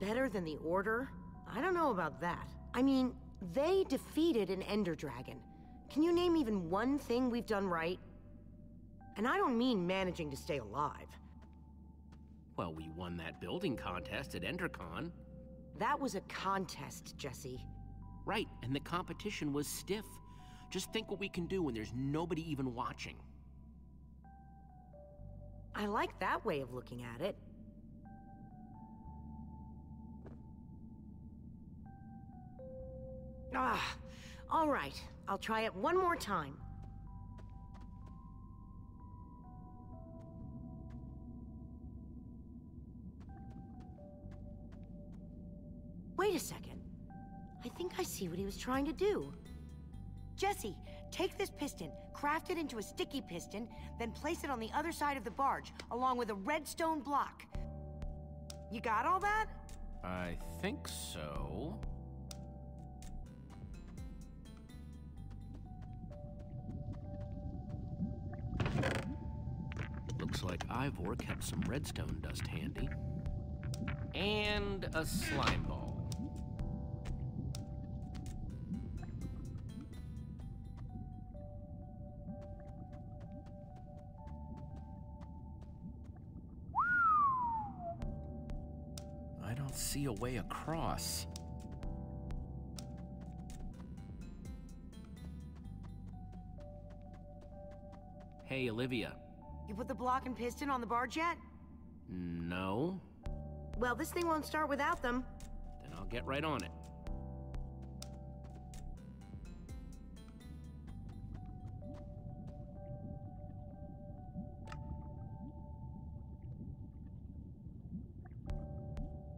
Speaker 5: Better than the Order? I don't know about that. I mean, they defeated an Ender Dragon. Can you name even one thing we've done right? And I don't mean managing to stay alive.
Speaker 1: Well, we won that building contest at EnderCon.
Speaker 5: That was a contest, Jesse.
Speaker 1: Right, and the competition was stiff. Just think what we can do when there's nobody even watching.
Speaker 5: I like that way of looking at it. All right. I'll try it one more time. Wait a second. I think I see what he was trying to do. Jesse, take this piston, craft it into a sticky piston, then place it on the other side of the barge, along with a redstone block. You got all that?
Speaker 1: I think so. Looks like Ivor kept some redstone dust handy. And a slime ball. I don't see a way across. Hey, Olivia.
Speaker 5: You put the block and piston on the barge yet?
Speaker 1: No.
Speaker 5: Well, this thing won't start without them.
Speaker 1: Then I'll get right on it.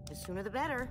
Speaker 5: The sooner the better.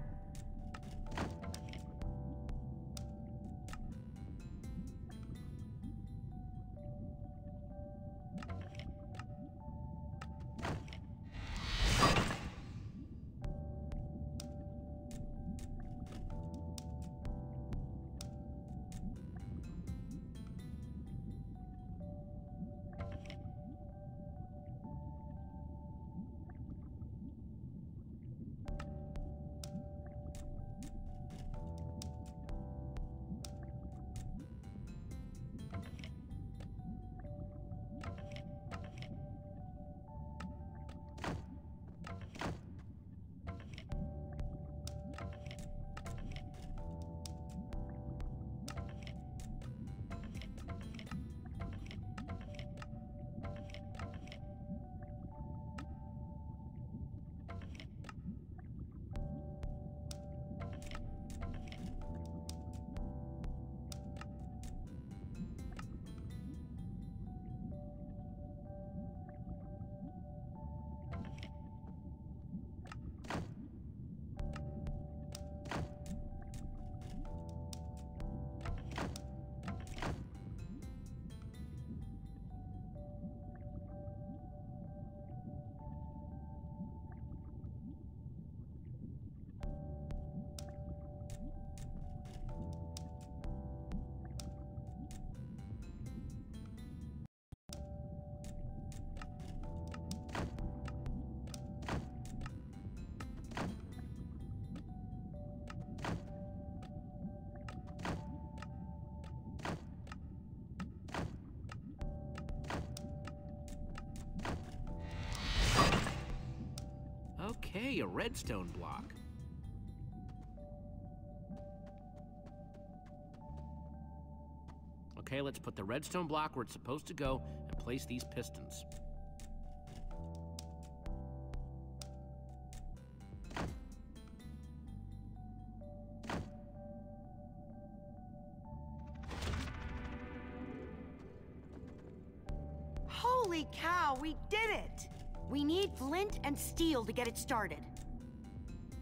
Speaker 1: Okay, a redstone block. Okay, let's put the redstone block where it's supposed to go and place these pistons.
Speaker 5: Holy cow, we did it! We need flint and steel to get it started.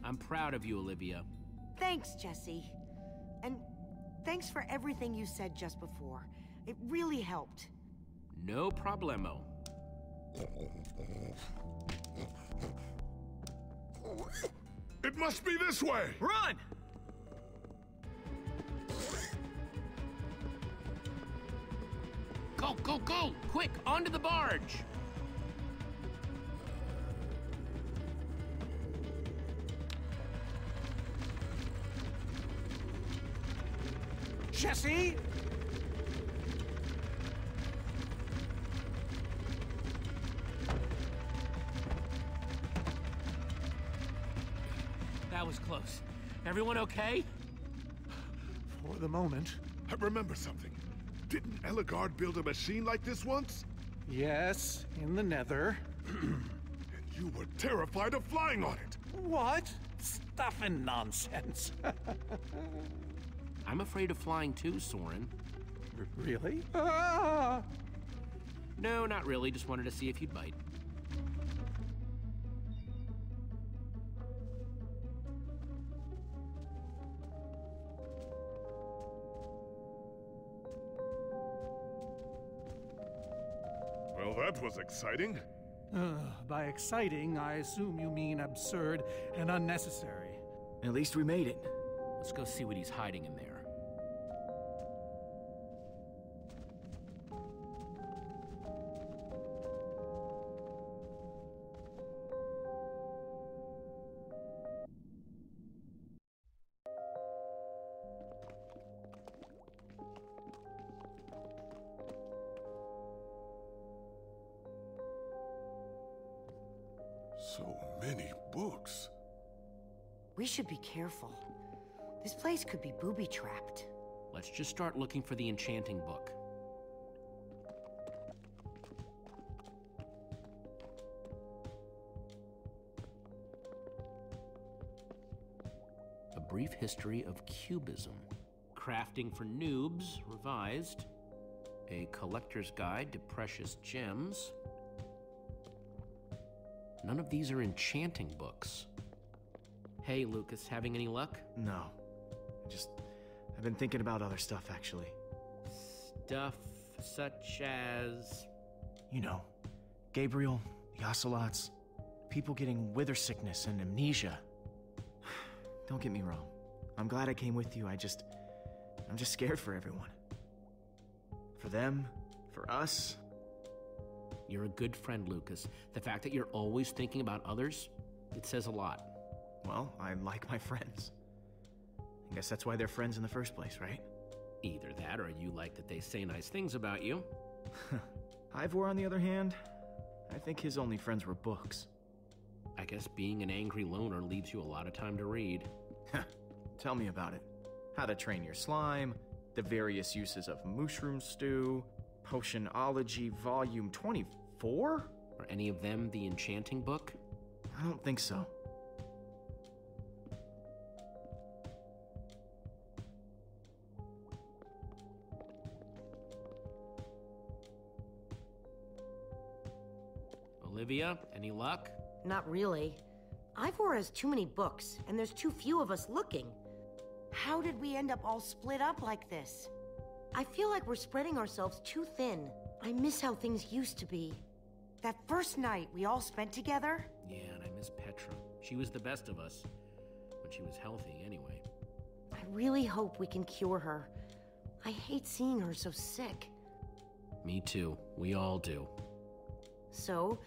Speaker 1: I'm proud of you, Olivia.
Speaker 5: Thanks, Jesse. And thanks for everything you said just before. It really helped.
Speaker 1: No problemo.
Speaker 3: It must be this way!
Speaker 8: Run!
Speaker 1: Go, go, go! Quick, onto the barge!
Speaker 6: Jesse?
Speaker 1: That was close. Everyone okay?
Speaker 6: For the moment.
Speaker 3: I remember something. Didn't Ellegaard build a machine like this once?
Speaker 6: Yes, in the Nether.
Speaker 3: And you were terrified of flying on it.
Speaker 6: What? Stuff and nonsense.
Speaker 1: I'm afraid of flying too, Soren.
Speaker 6: Really? Ah!
Speaker 1: No, not really. Just wanted to see if you'd bite.
Speaker 3: Well, that was exciting.
Speaker 6: By exciting, I assume you mean absurd and unnecessary.
Speaker 8: At least we made it.
Speaker 1: Let's go see what he's hiding in there.
Speaker 3: So many books.
Speaker 5: We should be careful. This place could be booby-trapped.
Speaker 1: Let's just start looking for the enchanting book. A Brief History of Cubism. Crafting for Noobs, revised. A Collector's Guide to Precious Gems. None of these are enchanting books. Hey, Lucas, having any luck?
Speaker 8: No. I've been thinking about other stuff, actually.
Speaker 1: Stuff such as...
Speaker 8: You know, Gabriel, the Ocelots, people getting wither sickness and amnesia. Don't get me wrong. I'm glad I came with you. I'm just scared for everyone. For them, for us.
Speaker 1: You're a good friend, Lucas. The fact that you're always thinking about others, it says a lot.
Speaker 8: Well, I like my friends. I guess that's why they're friends in the first place, right?
Speaker 1: Either that or you like that they say nice things about you.
Speaker 8: Ivor, on the other hand, I think his only friends were books.
Speaker 1: I guess being an angry loner leaves you a lot of time to read.
Speaker 8: Tell me about it. How to train your slime, the various uses of mushroom stew, Potionology Volume 24?
Speaker 1: Are any of them the enchanting book?
Speaker 8: I don't think so.
Speaker 1: Olivia, any luck?
Speaker 5: Not really. Ivor has too many books, and there's too few of us looking. How did we end up all split up like this? I feel like we're spreading ourselves too thin. I miss how things used to be. That first night we all spent together?
Speaker 1: Yeah, and I miss Petra. She was the best of us. When she was healthy, anyway.
Speaker 5: I really hope we can cure her. I hate seeing her so sick.
Speaker 1: Me too. We all do.
Speaker 5: So,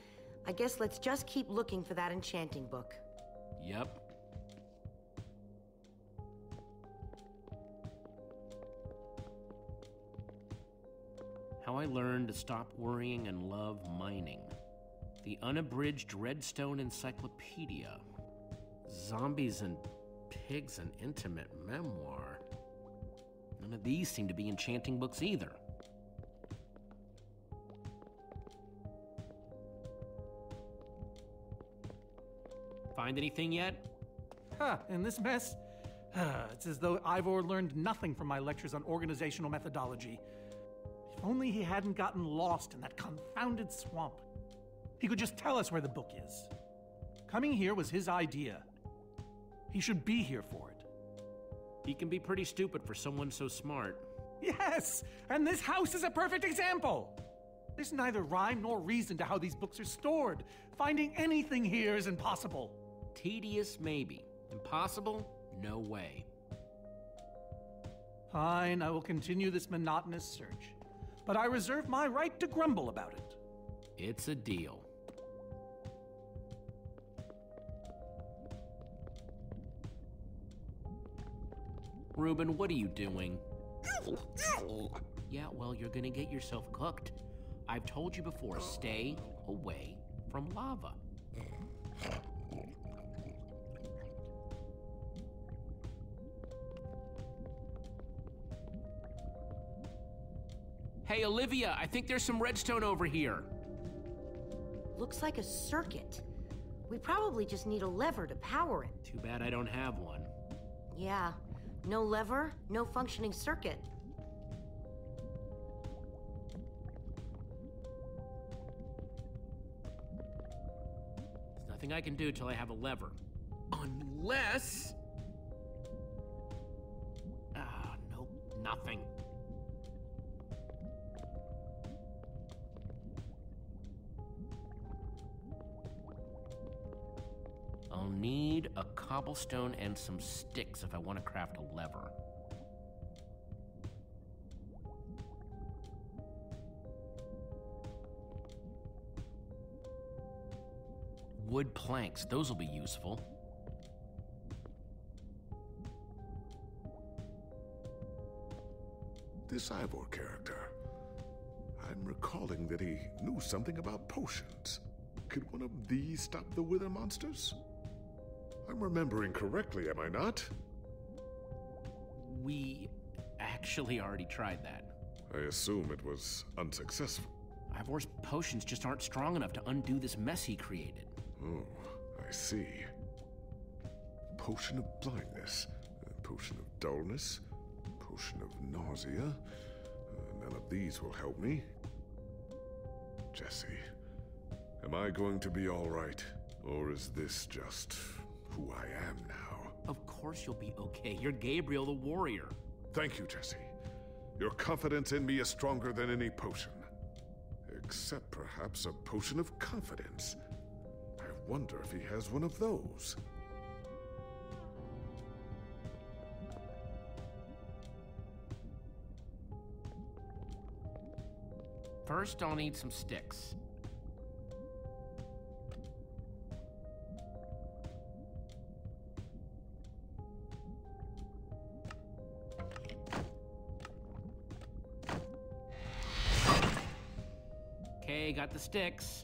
Speaker 5: I guess let's just keep looking for that enchanting book.
Speaker 1: Yep. How I Learned to Stop Worrying and Love Mining. The Unabridged Redstone Encyclopedia. Zombies and pigs, an intimate memoir. None of these seem to be enchanting books either. Find anything yet?
Speaker 6: Huh, in this mess? It's as though Ivor learned nothing from my lectures on organizational methodology. If only he hadn't gotten lost in that confounded swamp. He could just tell us where the book is. Coming here was his idea. He should be here for it.
Speaker 1: He can be pretty stupid for someone so smart.
Speaker 6: Yes! And this house is a perfect example! There's neither rhyme nor reason to how these books are stored. Finding anything here is impossible.
Speaker 1: Tedious, maybe. Impossible? No way.
Speaker 6: Fine, I will continue this monotonous search. But I reserve my right to grumble about it.
Speaker 1: It's a deal. Reuben, what are you doing? Yeah, well, you're gonna get yourself cooked. I've told you before, stay away from lava. Hey, Olivia, I think there's some redstone over here.
Speaker 5: Looks like a circuit. We probably just need a lever to power it.
Speaker 1: Too bad I don't have one.
Speaker 5: Yeah, no lever, no functioning circuit.
Speaker 1: There's nothing I can do till I have a lever. Unless... nope, nothing. I'll need a cobblestone and some sticks if I want to craft a lever. Wood planks, those will be useful.
Speaker 3: This Ivor character. I'm recalling that he knew something about potions. Could one of these stop the wither monsters? I'm remembering correctly, am I not?
Speaker 1: We actually already tried that.
Speaker 3: I assume it was unsuccessful.
Speaker 1: Ivor's potions just aren't strong enough to undo this mess he created.
Speaker 3: Oh, I see. Potion of blindness, a potion of dullness, potion of nausea. None of these will help me. Jesse, am I going to be all right? Or is this just who I am now?
Speaker 1: Of course you'll be okay. You're Gabriel the warrior.
Speaker 3: Thank you, Jesse. Your confidence in me is stronger than any potion. Except perhaps a potion of confidence. I wonder if he has one of those.
Speaker 1: First, I'll need some sticks. Okay, got the sticks.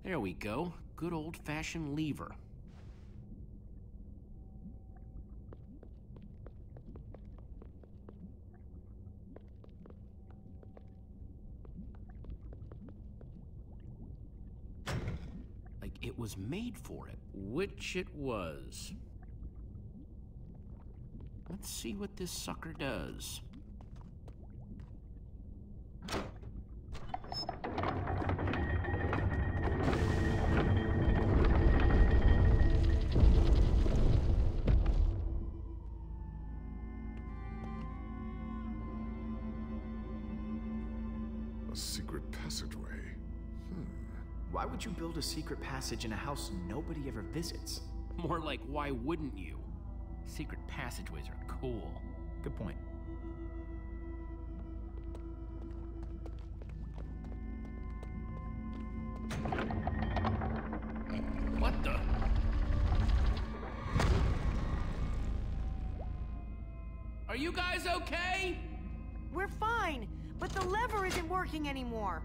Speaker 1: There we go. Good old-fashioned lever. Like it was made for it. Which it was. Let's see what this sucker does.
Speaker 3: A secret passageway.
Speaker 8: Why would you build a secret passage in a house nobody ever visits?
Speaker 1: More like, why wouldn't you? Secret passageways are cool.
Speaker 8: Good point.
Speaker 1: What the? Are you guys okay?
Speaker 5: We're fine, but the lever isn't working anymore.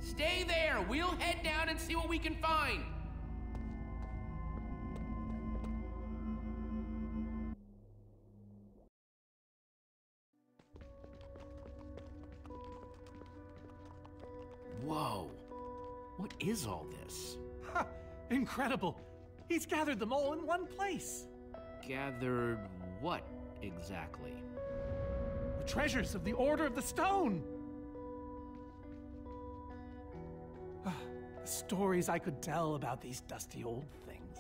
Speaker 1: Stay there. We'll head down and see what we can find. Whoa. What is all this?
Speaker 6: Ha! Incredible! He's gathered them all in one place.
Speaker 1: Gathered what exactly?
Speaker 6: The treasures of the Order of the Stone. The stories I could tell about these dusty old things.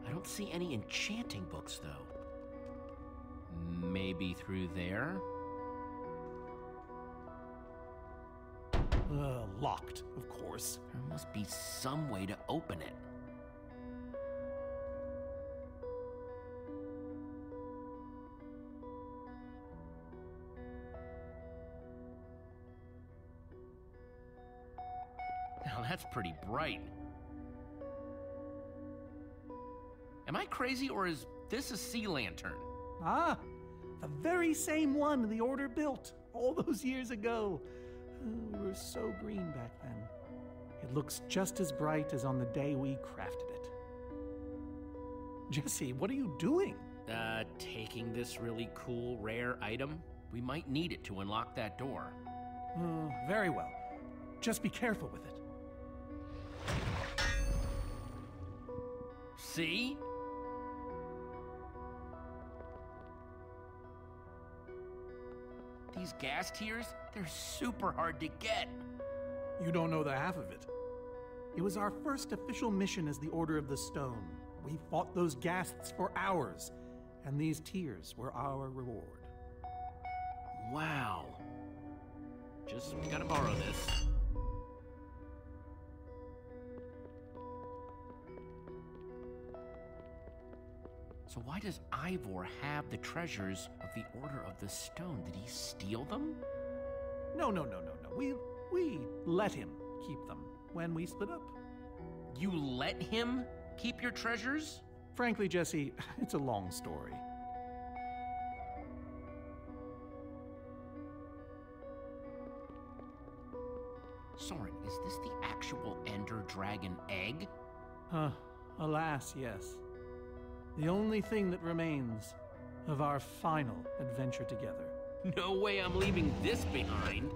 Speaker 1: I don't see any enchanting books, though. Maybe through there?
Speaker 6: Locked, of course.
Speaker 1: There must be some way to open it. Now that's pretty bright. Am I crazy, or is this a sea lantern?
Speaker 6: Ah, the very same one the Order built all those years ago. We were so green back then. It looks just as bright as on the day we crafted it. Jesse, what are you doing?
Speaker 1: Taking this really cool, rare item. We might need it to unlock that door.
Speaker 6: Very well. Just be careful with it.
Speaker 1: See? These gas tiers, they're super hard to get.
Speaker 6: You don't know the half of it. It was our first official mission as the Order of the Stone. We fought those ghasts for hours, and these tears were our reward.
Speaker 1: Wow. Just gotta borrow this. So why does Ivor have the treasures of the Order of the Stone? Did he steal them?
Speaker 6: No. We let him keep them when we split up.
Speaker 1: You let him keep your treasures?
Speaker 6: Frankly, Jesse, it's a long story.
Speaker 1: Soren, is this the actual Ender Dragon egg?
Speaker 6: Alas, yes. The only thing that remains of our final adventure together.
Speaker 1: No way I'm leaving this behind.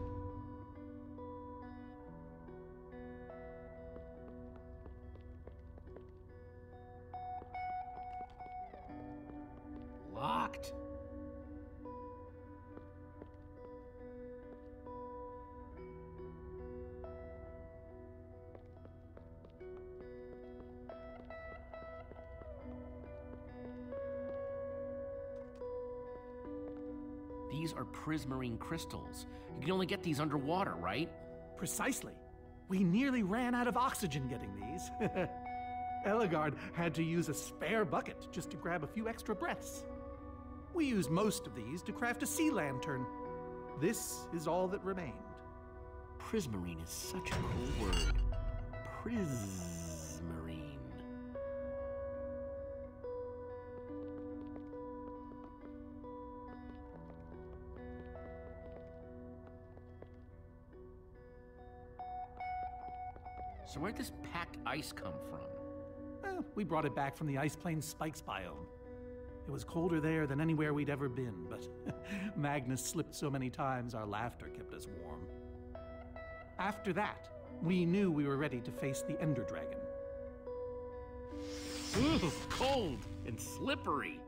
Speaker 1: Locked. These are prismarine crystals. You can only get these underwater, right?
Speaker 6: Precisely. We nearly ran out of oxygen getting these. Ellegaard had to use a spare bucket just to grab a few extra breaths. We used most of these to craft a sea lantern. This is all that remained.
Speaker 1: Prismarine is such a cool word. Prismarine. So where'd this packed ice come from?
Speaker 6: We brought it back from the Ice Plains Spikes biome. It was colder there than anywhere we'd ever been, but Magnus slipped so many times our laughter kept us warm. After that, we knew we were ready to face the Ender Dragon.
Speaker 1: Ooh, cold and slippery.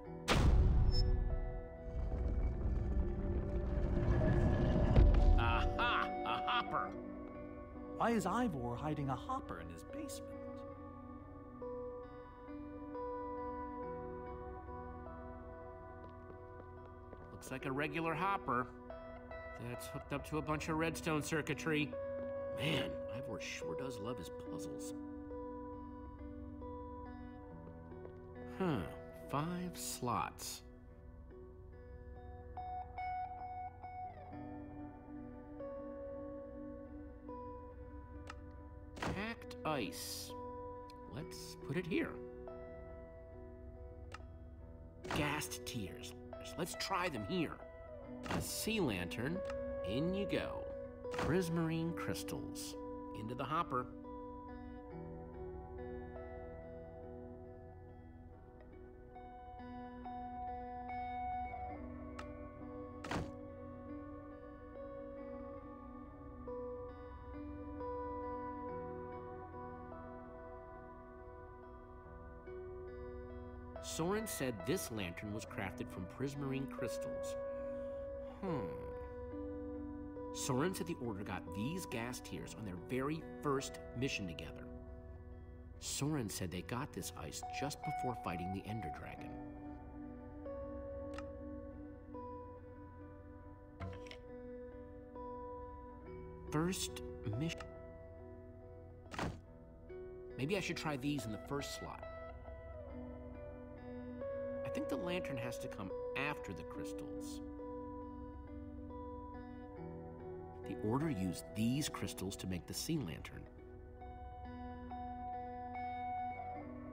Speaker 1: Aha! A hopper!
Speaker 6: Why is Ivor hiding a hopper in his basement?
Speaker 1: Looks like a regular hopper that's hooked up to a bunch of redstone circuitry. Man, Ivor sure does love his puzzles. Huh, 5 slots. Packed ice. Let's put it here. Gassed tears. Let's try them here. A sea lantern. In you go. Prismarine crystals. Into the hopper. Soren said this lantern was crafted from prismarine crystals. Soren said the Order got these gas tiers on their very first mission together. Soren said they got this ice just before fighting the Ender Dragon. First mission. Maybe I should try these in the first slot. I think the lantern has to come after the crystals. The Order used these crystals to make the sea lantern.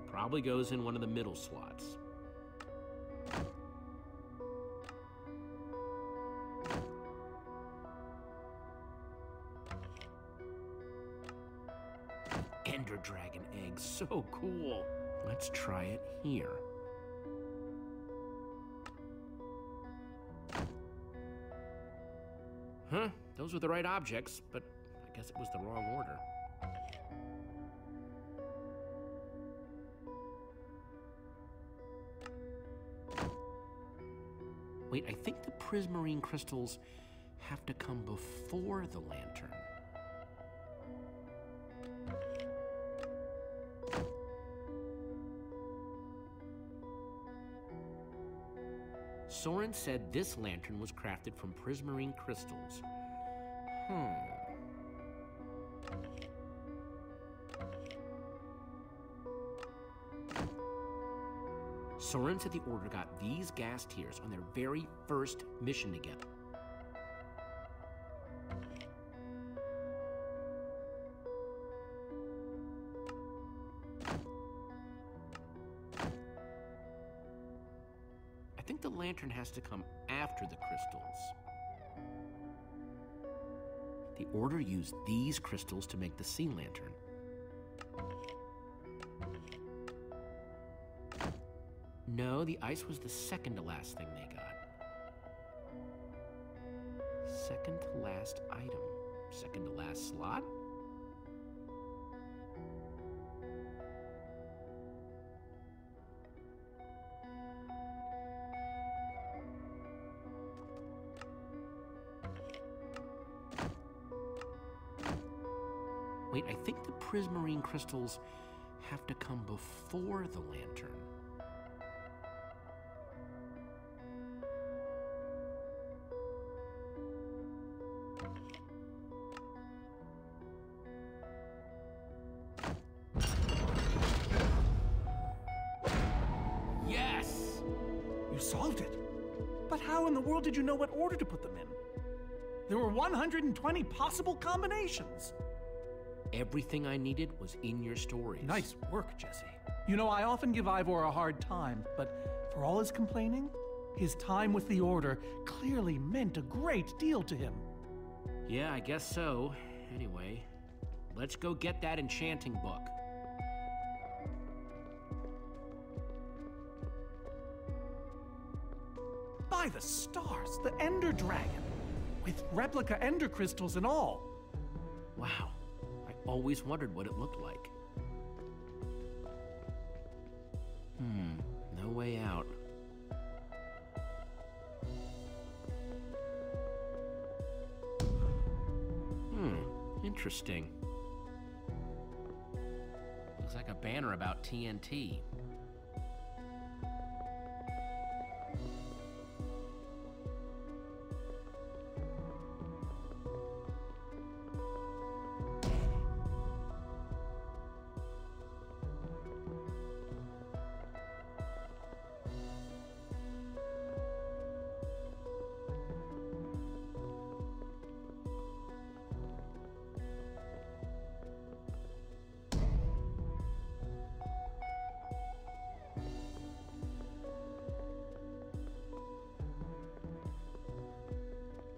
Speaker 1: Probably goes in one of the middle slots. Ender Dragon eggs, so cool. Let's try it here. Huh, those were the right objects, but I guess it was the wrong order. Wait, I think the prismarine crystals have to come before the lantern. Soren said this lantern was crafted from prismarine crystals. Soren said the Order got these gas tiers on their very first mission together. I think the lantern has to come after the crystals. The Order used these crystals to make the sea lantern. No, the ice was the second to last thing they got. Second to last item. Second to last slot? Wait, I think the prismarine crystals have to come before the lantern. Yes!
Speaker 6: You solved it. But how in the world did you know what order to put them in? There were 120 possible combinations.
Speaker 1: Everything I needed was in your stories.
Speaker 6: Nice work, Jesse. You know, I often give Ivor a hard time, but for all his complaining, his time with the Order clearly meant a great deal to him.
Speaker 1: Yeah, I guess so. Anyway, let's go get that enchanting book.
Speaker 6: By the stars, the Ender Dragon, with replica Ender crystals and all.
Speaker 1: Wow. Always wondered what it looked like. No way out. Interesting. Looks like a banner about TNT.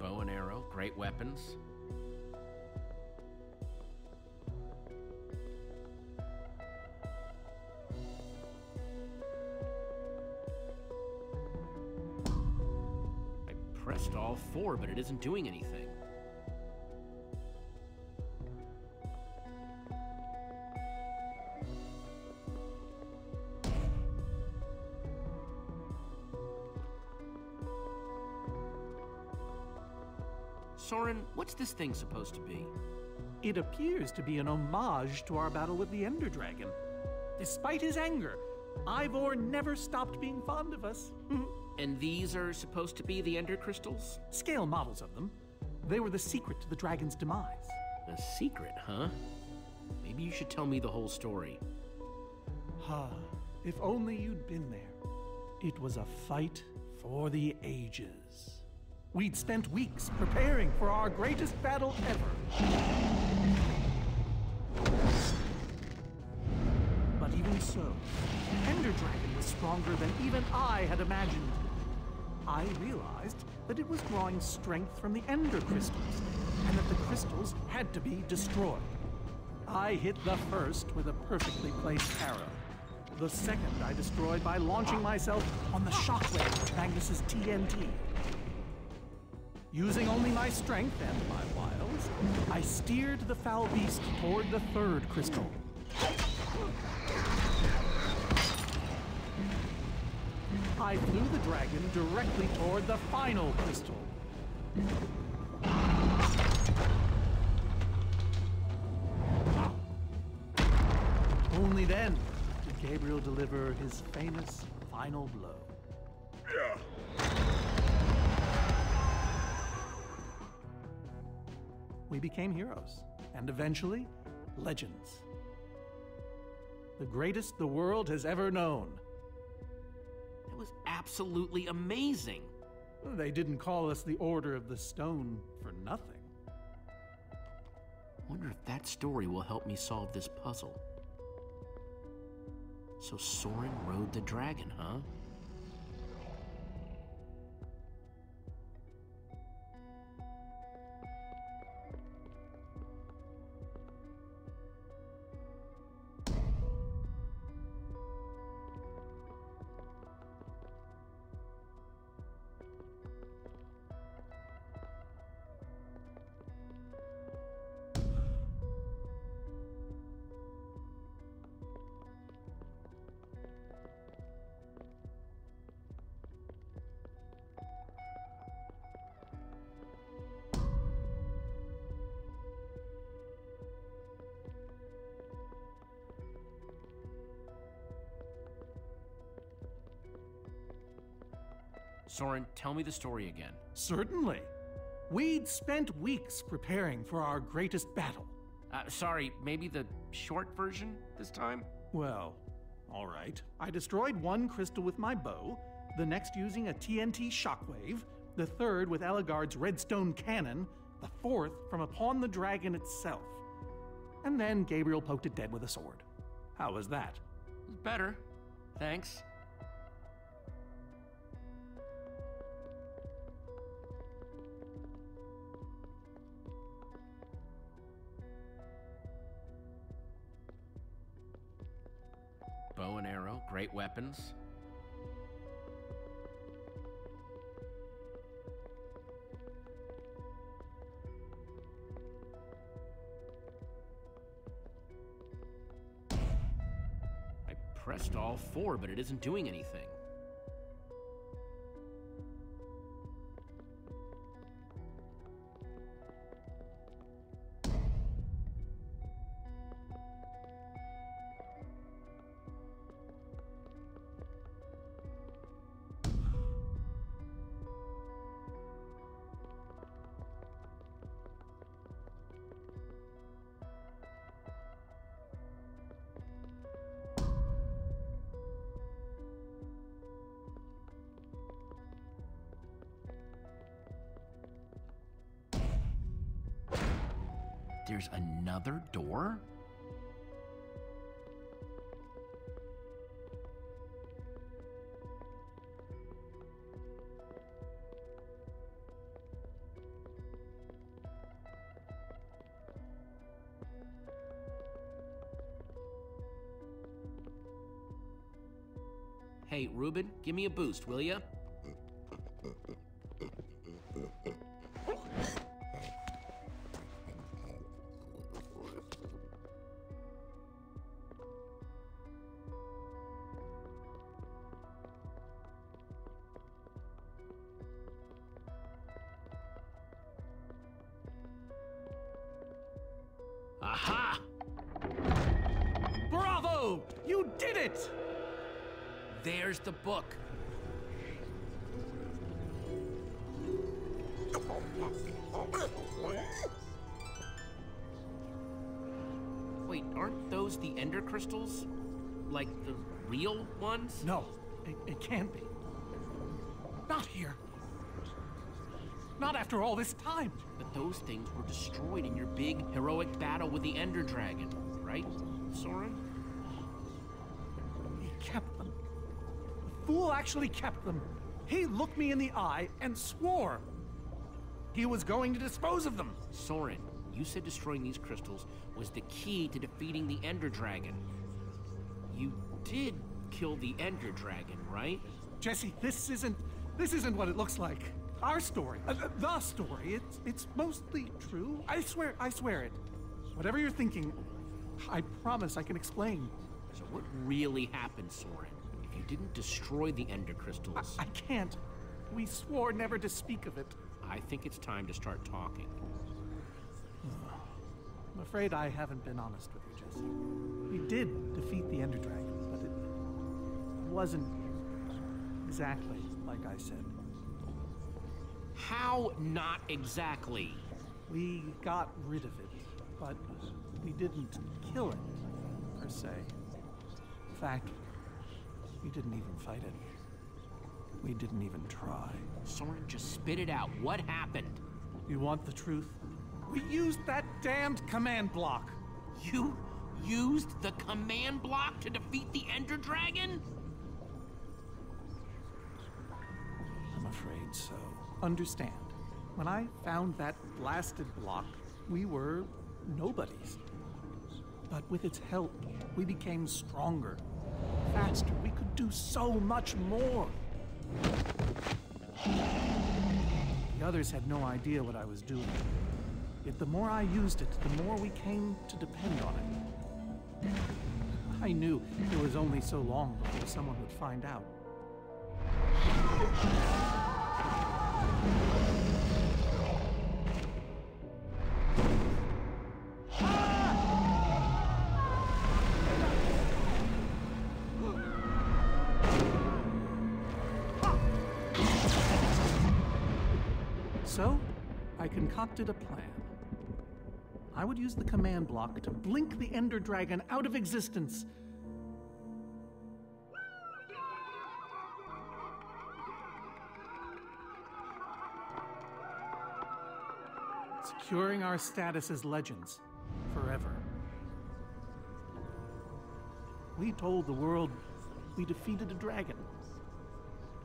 Speaker 1: Bow and arrow, great weapons. I pressed all four, but it isn't doing anything. Soren, what's this thing supposed to be?
Speaker 6: It appears to be an homage to our battle with the Ender Dragon. Despite his anger, Ivor never stopped being fond of us.
Speaker 1: And these are supposed to be the Ender crystals?
Speaker 6: Scale models of them. They were the secret to the dragon's demise.
Speaker 1: A secret, huh? Maybe you should tell me the whole story.
Speaker 6: If only you'd been there. It was a fight for the ages. We'd spent weeks preparing for our greatest battle ever. But even so, the Ender Dragon was stronger than even I had imagined. I realized that it was drawing strength from the Ender crystals, and that the crystals had to be destroyed. I hit the first with a perfectly placed arrow. The second I destroyed by launching myself on the shockwave of Magnus's TNT. Using only my strength and my wiles, I steered the foul beast toward the third crystal. I flew the dragon directly toward the final crystal. Only then did Gabriel deliver his famous final blow. We became heroes, and eventually, legends. The greatest the world has ever known.
Speaker 1: That was absolutely amazing.
Speaker 6: They didn't call us the Order of the Stone for nothing.
Speaker 1: Wonder if that story will help me solve this puzzle. So Soren rode the dragon, huh? Soren, tell me the story again.
Speaker 6: Certainly. We'd spent weeks preparing for our greatest battle.
Speaker 1: Sorry, maybe the short version this time?
Speaker 6: Well, all right. I destroyed one crystal with my bow, the next using a TNT shockwave, the third with Ellegaard's redstone cannon, the fourth from upon the dragon itself. And then Gabriel poked it dead with a sword. How was that?
Speaker 1: Better. Thanks. Bow and arrow, great weapons. I pressed all four, but it isn't doing anything. There's another door? Hey, Reuben, give me a boost, will ya? Aha!
Speaker 6: Bravo! You did it!
Speaker 1: There's the book. Wait, aren't those the Ender crystals? Like the real ones?
Speaker 6: No, it can't be. Not here. Not after all this time.
Speaker 1: But those things were destroyed in your big, heroic battle with the Ender Dragon, right, Soren?
Speaker 6: He kept them. The fool actually kept them. He looked me in the eye and swore he was going to dispose of them.
Speaker 1: Soren, you said destroying these crystals was the key to defeating the Ender Dragon. You did kill the Ender Dragon, right?
Speaker 6: Jesse, this isn't what it looks like. Our story, the story, it's mostly true. I swear it. Whatever you're thinking, I promise I can explain.
Speaker 1: So what really happened, Soren? If you didn't destroy the Ender crystals...
Speaker 6: I can't. We swore never to speak of it.
Speaker 1: I think it's time to start talking.
Speaker 6: I'm afraid I haven't been honest with you, Jesse. We did defeat the Ender Dragon, but it wasn't exactly like I said.
Speaker 1: How not exactly?
Speaker 6: We got rid of it, but we didn't kill it, per se. In fact, we didn't even fight it. We didn't even try.
Speaker 1: Soren, just spit it out. What happened?
Speaker 6: You want the truth? We used that damned command block.
Speaker 1: You used the command block to defeat the Ender Dragon?
Speaker 6: I'm afraid so. Understand, when I found that blasted block, we were nobodies. But with its help, we became stronger, faster. We could do so much more. The others had no idea what I was doing. Yet the more I used it, the more we came to depend on it. I knew it was only so long before someone would find out. So, I concocted a plan. I would use the command block to blink the Ender Dragon out of existence. Securing our status as legends forever. We told the world we defeated a dragon.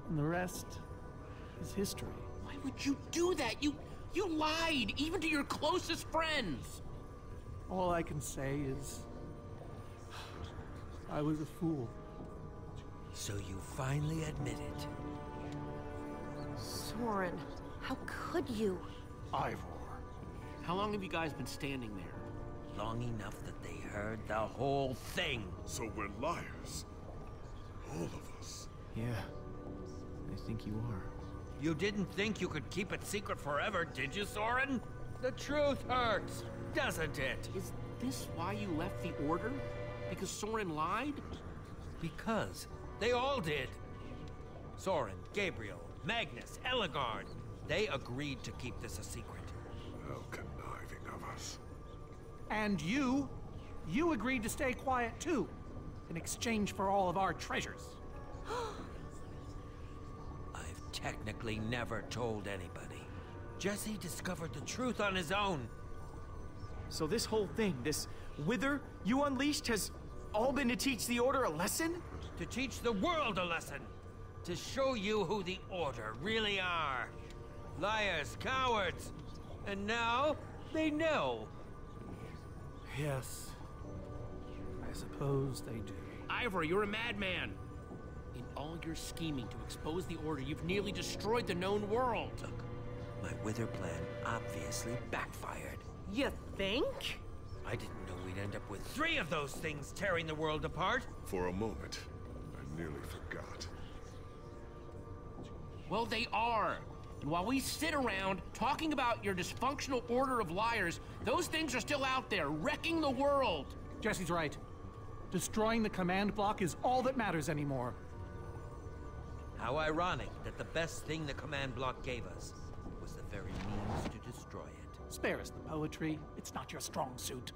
Speaker 6: And the rest is history.
Speaker 1: Why would you do that? You lied, even to your closest friends.
Speaker 6: All I can say is, I was a fool.
Speaker 12: So you finally admit it.
Speaker 5: Soren, how could you?
Speaker 6: Ivor.
Speaker 1: How long have you guys been standing there?
Speaker 12: Long enough that they heard the whole thing.
Speaker 3: So we're liars. All of us.
Speaker 8: Yeah, I think you are.
Speaker 12: You didn't think you could keep it secret forever, did you, Soren? The truth hurts, doesn't it?
Speaker 1: Is this why you left the Order? Because Soren lied?
Speaker 12: Because they all did. Soren, Gabriel, Magnus, Ellegaard. They agreed to keep this a secret.
Speaker 3: How conniving of us.
Speaker 6: And you agreed to stay quiet too, in exchange for all of our treasures.
Speaker 12: I've technically never told anybody. Jesse discovered the truth on his own.
Speaker 8: So this whole thing, this wither you unleashed, has all been to teach the Order a lesson?
Speaker 12: To teach the world a lesson. To show you who the Order really are. Liars, cowards. And now, they know.
Speaker 6: Yes. I suppose they do.
Speaker 1: Ivor, you're a madman. In all your scheming to expose the Order, you've nearly destroyed the known world.
Speaker 12: Look, my Wither plan obviously backfired.
Speaker 5: You think?
Speaker 12: I didn't know we'd end up with 3 of those things tearing the world apart.
Speaker 3: For a moment, I nearly forgot.
Speaker 1: Well, they are. And while we sit around talking about your dysfunctional Order of Liars, those things are still out there, wrecking the world.
Speaker 6: Jesse's right. Destroying the command block is all that matters anymore.
Speaker 12: How ironic that the best thing the command block gave us was the very means to destroy it.
Speaker 6: Spare us the poetry. It's not your strong suit.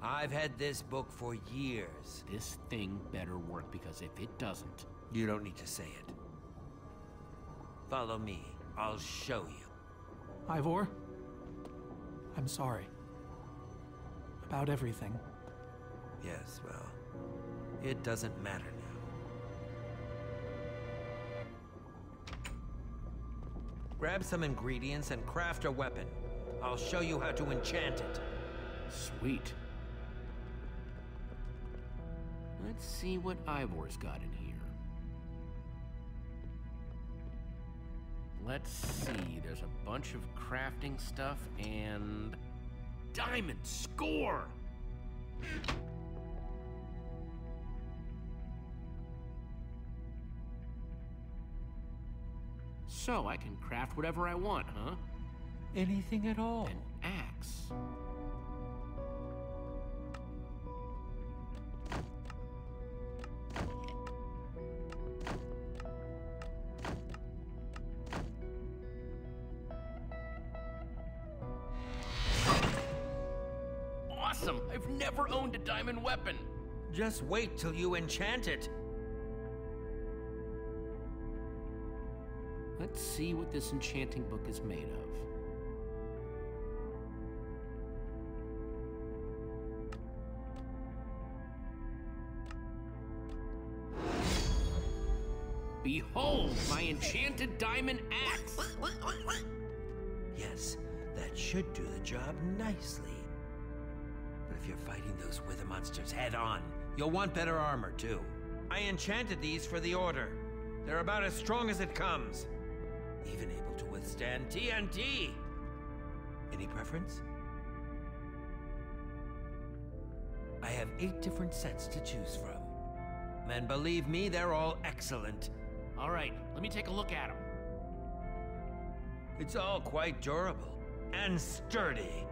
Speaker 12: I've had this book for years.
Speaker 1: This thing better work, because if it doesn't...
Speaker 12: You don't need to say it. Follow me. I'll show you.
Speaker 6: Ivor, I'm sorry. About everything.
Speaker 12: Yes, well, it doesn't matter now. Grab some ingredients and craft a weapon. I'll show you how to enchant it.
Speaker 1: Sweet. Let's see what Ivor's got in here. Let's see, there's a bunch of crafting stuff and... Diamond score! So I can craft whatever I want, huh?
Speaker 12: Anything at all.
Speaker 1: An axe. Awesome! I've never owned a diamond weapon!
Speaker 12: Just wait till you enchant it.
Speaker 1: Let's see what this enchanting book is made of. Behold, my enchanted diamond axe!
Speaker 12: Yes, that should do the job nicely. But if you're fighting those wither monsters head-on, you'll want better armor, too. I enchanted these for the Order. They're about as strong as it comes. Even able to withstand TNT. Any preference? I have 8 different sets to choose from. And believe me, they're all excellent.
Speaker 1: All right, let me take a look at them.
Speaker 12: It's all quite durable and sturdy.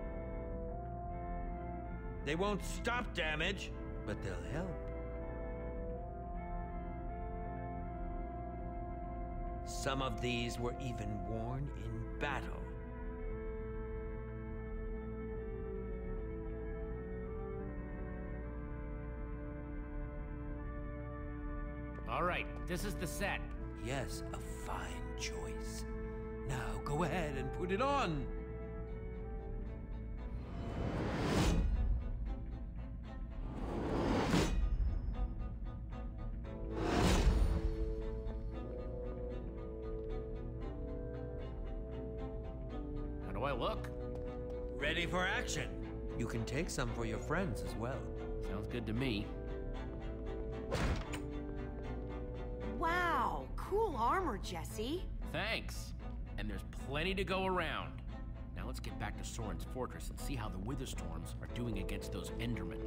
Speaker 12: They won't stop damage, but they'll help. Some of these were even worn in battle.
Speaker 1: All right, this is the set.
Speaker 12: Yes, a fine choice. Now go ahead and put it on.
Speaker 1: How do I look?
Speaker 12: Ready for action. You can take some for your friends as well.
Speaker 1: Sounds good to me.
Speaker 5: Wow, cool armor, Jesse.
Speaker 1: Thanks. And there's plenty to go around. Now let's get back to Soren's fortress and see how the Witherstorms are doing against those Endermen.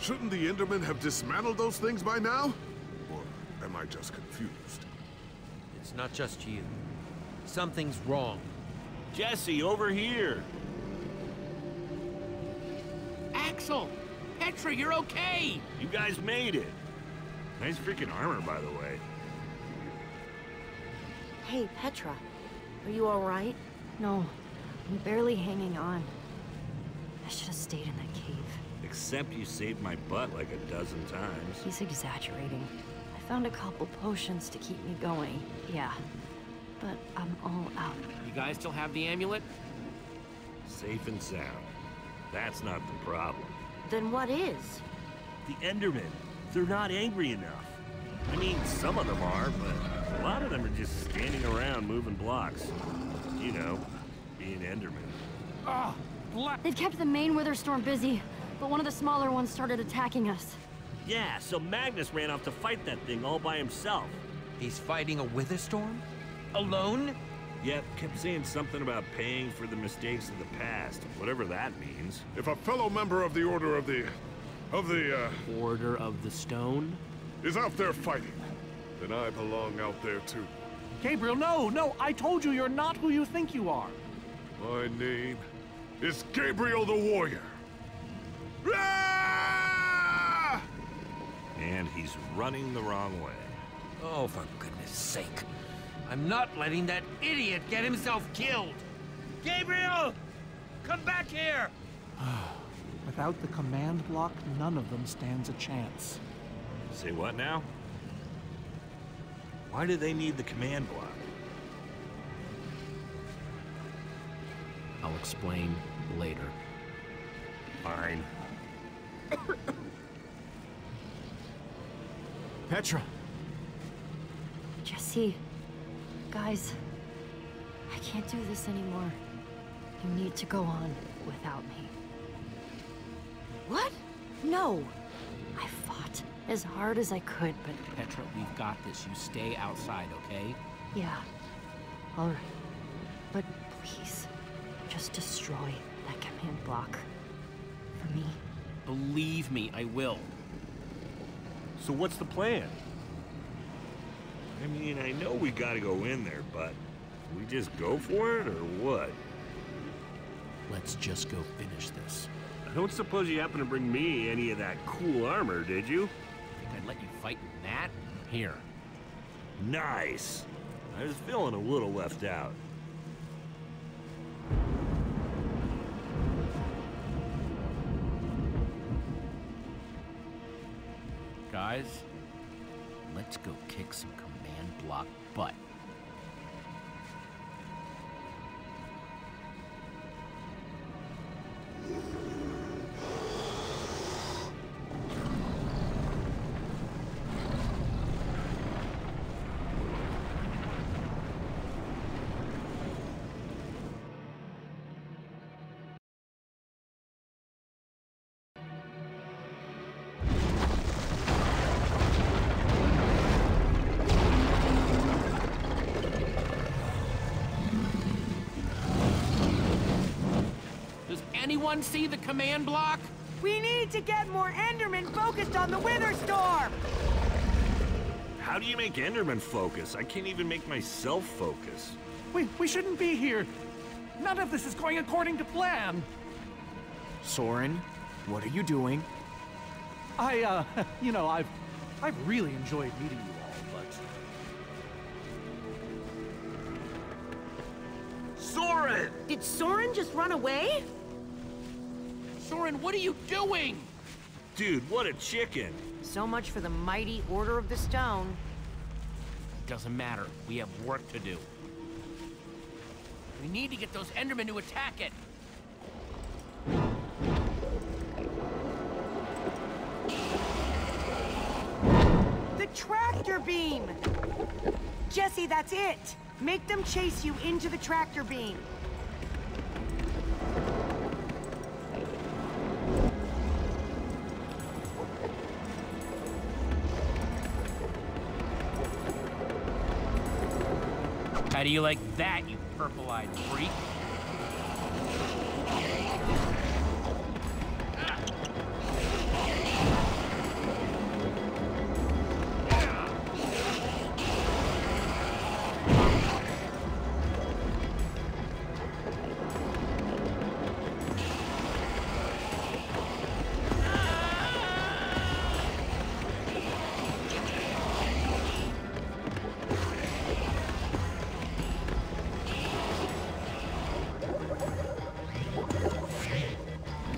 Speaker 3: Shouldn't the Endermen have dismantled those things by now? Or am I just confused?
Speaker 12: It's not just you. Something's wrong.
Speaker 4: Jesse, over here!
Speaker 1: Axel! Petra, you're okay!
Speaker 4: You guys made it! Nice freaking armor, by the way.
Speaker 5: Hey, Petra. Are you all right?
Speaker 7: No, I'm barely hanging on. I should have stayed in that cave.
Speaker 4: Except you saved my butt like a dozen times.
Speaker 7: He's exaggerating. I found a couple potions to keep me going, yeah. But I'm all out.
Speaker 1: You guys still have the amulet?
Speaker 10: Safe and sound. That's not the problem.
Speaker 5: Then what is?
Speaker 10: The Endermen. They're not angry enough. I mean, some of them are, but a lot of them are just standing around moving blocks. You know, being Endermen.
Speaker 7: They've kept the main Witherstorm busy, but one of the smaller ones started attacking us.
Speaker 10: Yeah, so Magnus ran off to fight that thing all by himself.
Speaker 12: He's fighting a Witherstorm? Alone?
Speaker 10: Yep, kept saying something about paying for the mistakes of the past, whatever that means.
Speaker 3: If a fellow member of the Order of the
Speaker 1: Order of the Stone?
Speaker 3: is out there fighting, then I belong out there too.
Speaker 6: Gabriel, no, I told you you're not who you think you are.
Speaker 3: My name is Gabriel the Warrior. Ah!
Speaker 10: And he's running the wrong way.
Speaker 12: Oh, for goodness sake. I'm not letting that idiot get himself killed. Gabriel! Come back here!
Speaker 6: Without the command block, none of them stands a chance.
Speaker 10: Say what now? Why do they need the command block?
Speaker 1: I'll explain later.
Speaker 10: Fine.
Speaker 8: Petra!
Speaker 7: Jesse, guys, I can't do this anymore. You need to go on without me.
Speaker 5: What? No.
Speaker 7: I fought as hard as I could, but
Speaker 1: Petra, we've got this. You stay outside, okay?
Speaker 7: yeah, all right. But please, just destroy that command block. For me.
Speaker 1: Believe me, I will.
Speaker 10: So what's the plan? I mean, I know we gotta go in there, but we just go for it, or what?
Speaker 1: Let's just go finish this.
Speaker 10: I don't suppose you happen to bring me any of that cool armor, did you?
Speaker 1: Think I'd let you fight in that? Here.
Speaker 10: Nice! I was feeling a little left out.
Speaker 1: Guys, let's go kick some command block butt. Anyone see the command block?
Speaker 5: We need to get more Endermen focused on the Witherstorm!
Speaker 10: How do you make Enderman focus? I can't even make myself focus.
Speaker 6: We shouldn't be here. None of this is going according to plan.
Speaker 8: Soren, what are you doing?
Speaker 6: You know, I've really enjoyed meeting you all, but...
Speaker 10: Soren!
Speaker 5: Did Soren just run away?
Speaker 1: Soren, what are you doing?
Speaker 10: Dude, what a chicken!
Speaker 5: So much for the mighty Order of the Stone.
Speaker 1: Doesn't matter. We have work to do. We need to get those Endermen to attack it.
Speaker 5: The tractor beam! Jesse, that's it! Make them chase you into the tractor beam.
Speaker 1: How do you like that, you purple-eyed freak?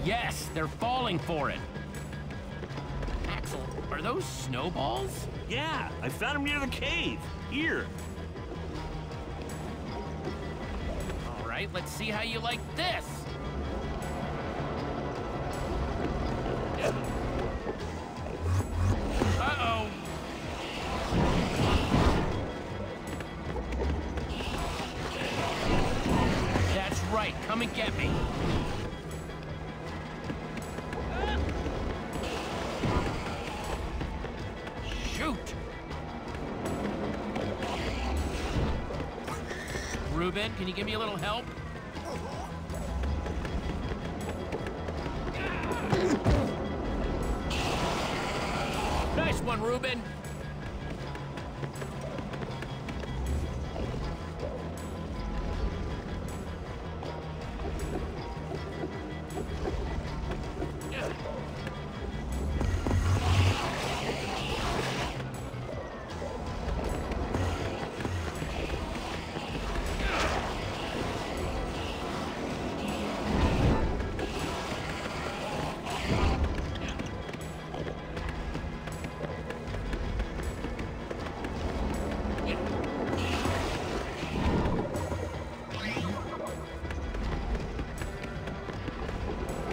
Speaker 1: Yes, they're falling for it. Axel, are those snowballs?
Speaker 10: Yeah, I found them near the cave. Here.
Speaker 1: All right, let's see how you like this. right. Come and get me. Shoot! Reuben, can you give me a little help? Nice one, Reuben.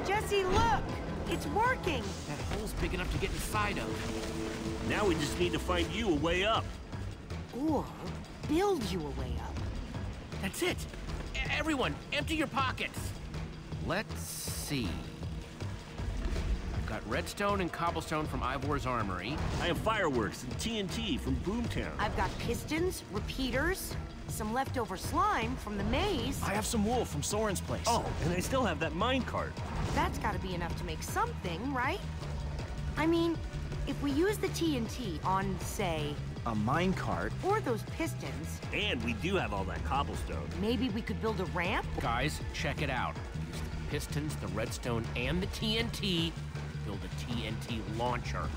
Speaker 5: Jesse, look! It's working!
Speaker 1: That hole's big enough to get inside of.
Speaker 10: Now we just need to find you a way up.
Speaker 5: Or build you a way up.
Speaker 1: That's it. Everyone, empty your pockets. Let's see. I've got redstone and cobblestone from Ivor's armory.
Speaker 10: I have fireworks and TNT from Boomtown.
Speaker 5: I've got pistons, repeaters, some leftover slime from the maze.
Speaker 8: I have some wool from Soren's place.
Speaker 10: Oh, and I still have that minecart.
Speaker 5: That's gotta be enough to make something, right? I mean, if we use the TNT on, say...
Speaker 8: a minecart?
Speaker 5: Or those pistons...
Speaker 10: And we do have all that cobblestone.
Speaker 5: Maybe we could build a ramp?
Speaker 1: Guys, check it out. Use the pistons, the redstone, and the TNT. Build a TNT launcher.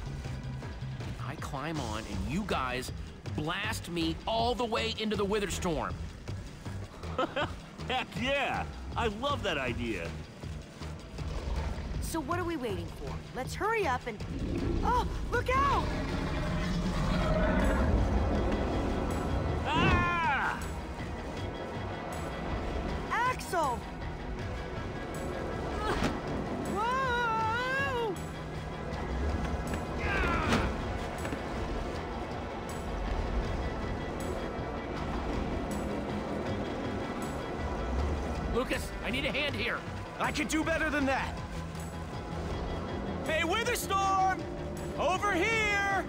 Speaker 1: And I climb on, and you guys blast me all the way into the Wither Storm.
Speaker 10: Heck yeah! I love that idea.
Speaker 5: So what are we waiting for? Let's hurry up and... Oh, look out!
Speaker 10: Ah!
Speaker 5: Axel! Whoa!
Speaker 1: Lucas, I need a hand here.
Speaker 8: I could do better than that. Hey, Witherstorm! Over here!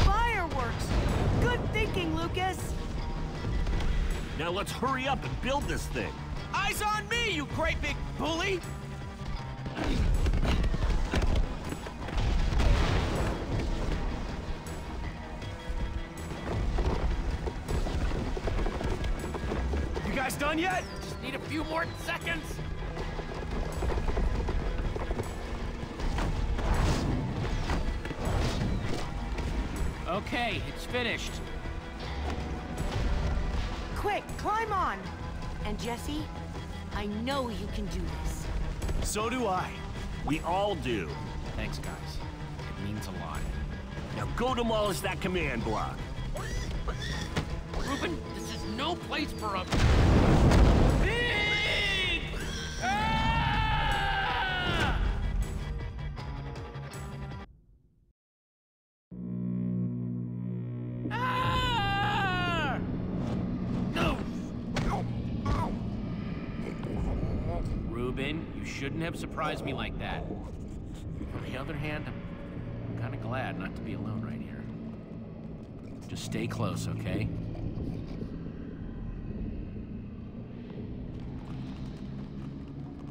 Speaker 5: Fireworks! Good thinking, Lucas!
Speaker 10: Now let's hurry up and build this thing.
Speaker 8: Eyes on me, you great big bully! You guys done yet?
Speaker 1: Just need a few more seconds. Okay, it's finished.
Speaker 5: Quick, climb on! And Jesse, I know you can do this.
Speaker 8: So do I.
Speaker 10: We all do.
Speaker 1: Thanks, guys. It means a lot.
Speaker 10: Now go demolish that command block.
Speaker 1: Reuben, this is no place for a... Big! Ah! Ah! No! Reuben, you shouldn't have surprised me like that. On the other hand, I'm kind of glad not to be alone right here. Just stay close, okay?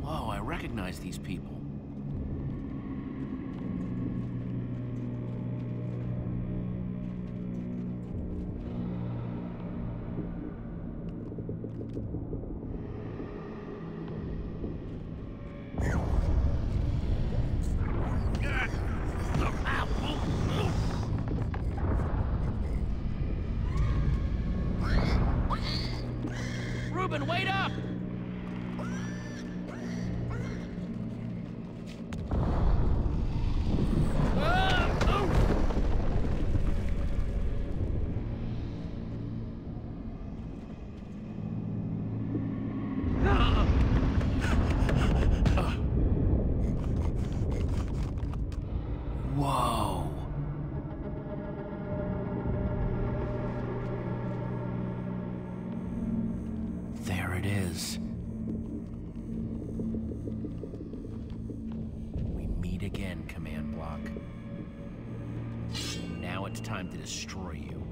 Speaker 1: Whoa, I recognize these people. Reuben, wait up! Whoa. is. We meet again, Command Block. Now it's time to destroy you.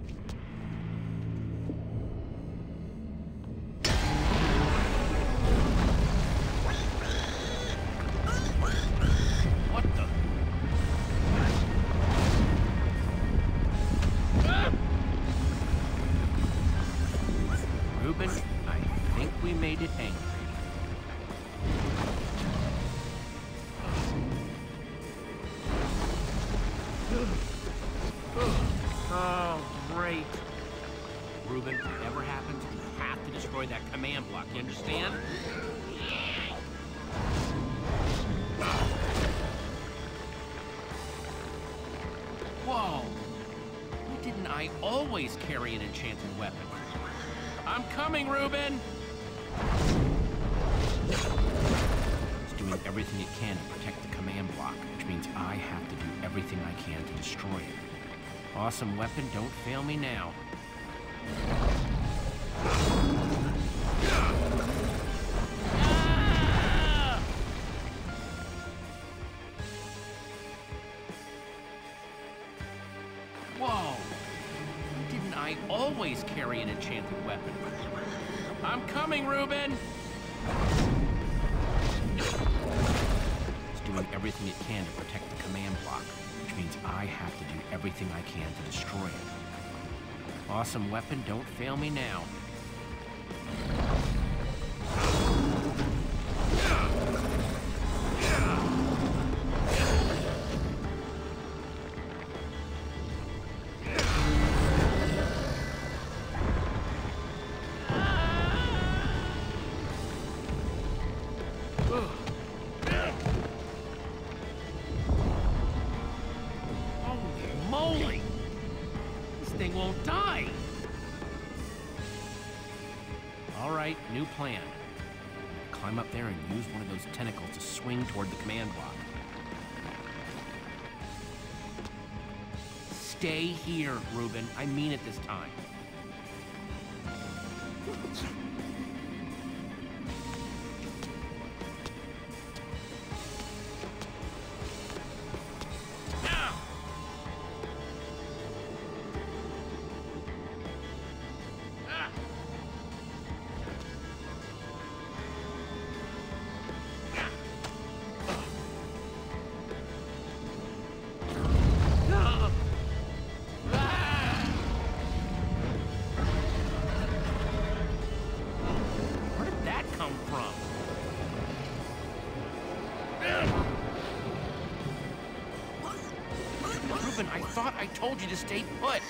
Speaker 1: What the? Reuben, I think we made it angry. Oh, great. Reuben, whatever happens, we have to destroy that command block, you understand? Whoa! Why didn't I always carry an enchanted weapon? I'm coming, Reuben! It's doing everything it can to protect the command block, which means I have to do everything I can to destroy it. Awesome weapon, don't fail me now. Ah! Whoa! Why didn't I always carry an enchanted weapon? I'm coming, Reuben! It's doing everything it can to protect the command block, which means I have to do everything I can to destroy it. Awesome weapon, don't fail me now. Moly! This thing won't die! Alright, new plan. Climb up there and use one of those tentacles to swing toward the command block. Stay here, Reuben. I mean it this time. Reuben, I thought I told you to stay put.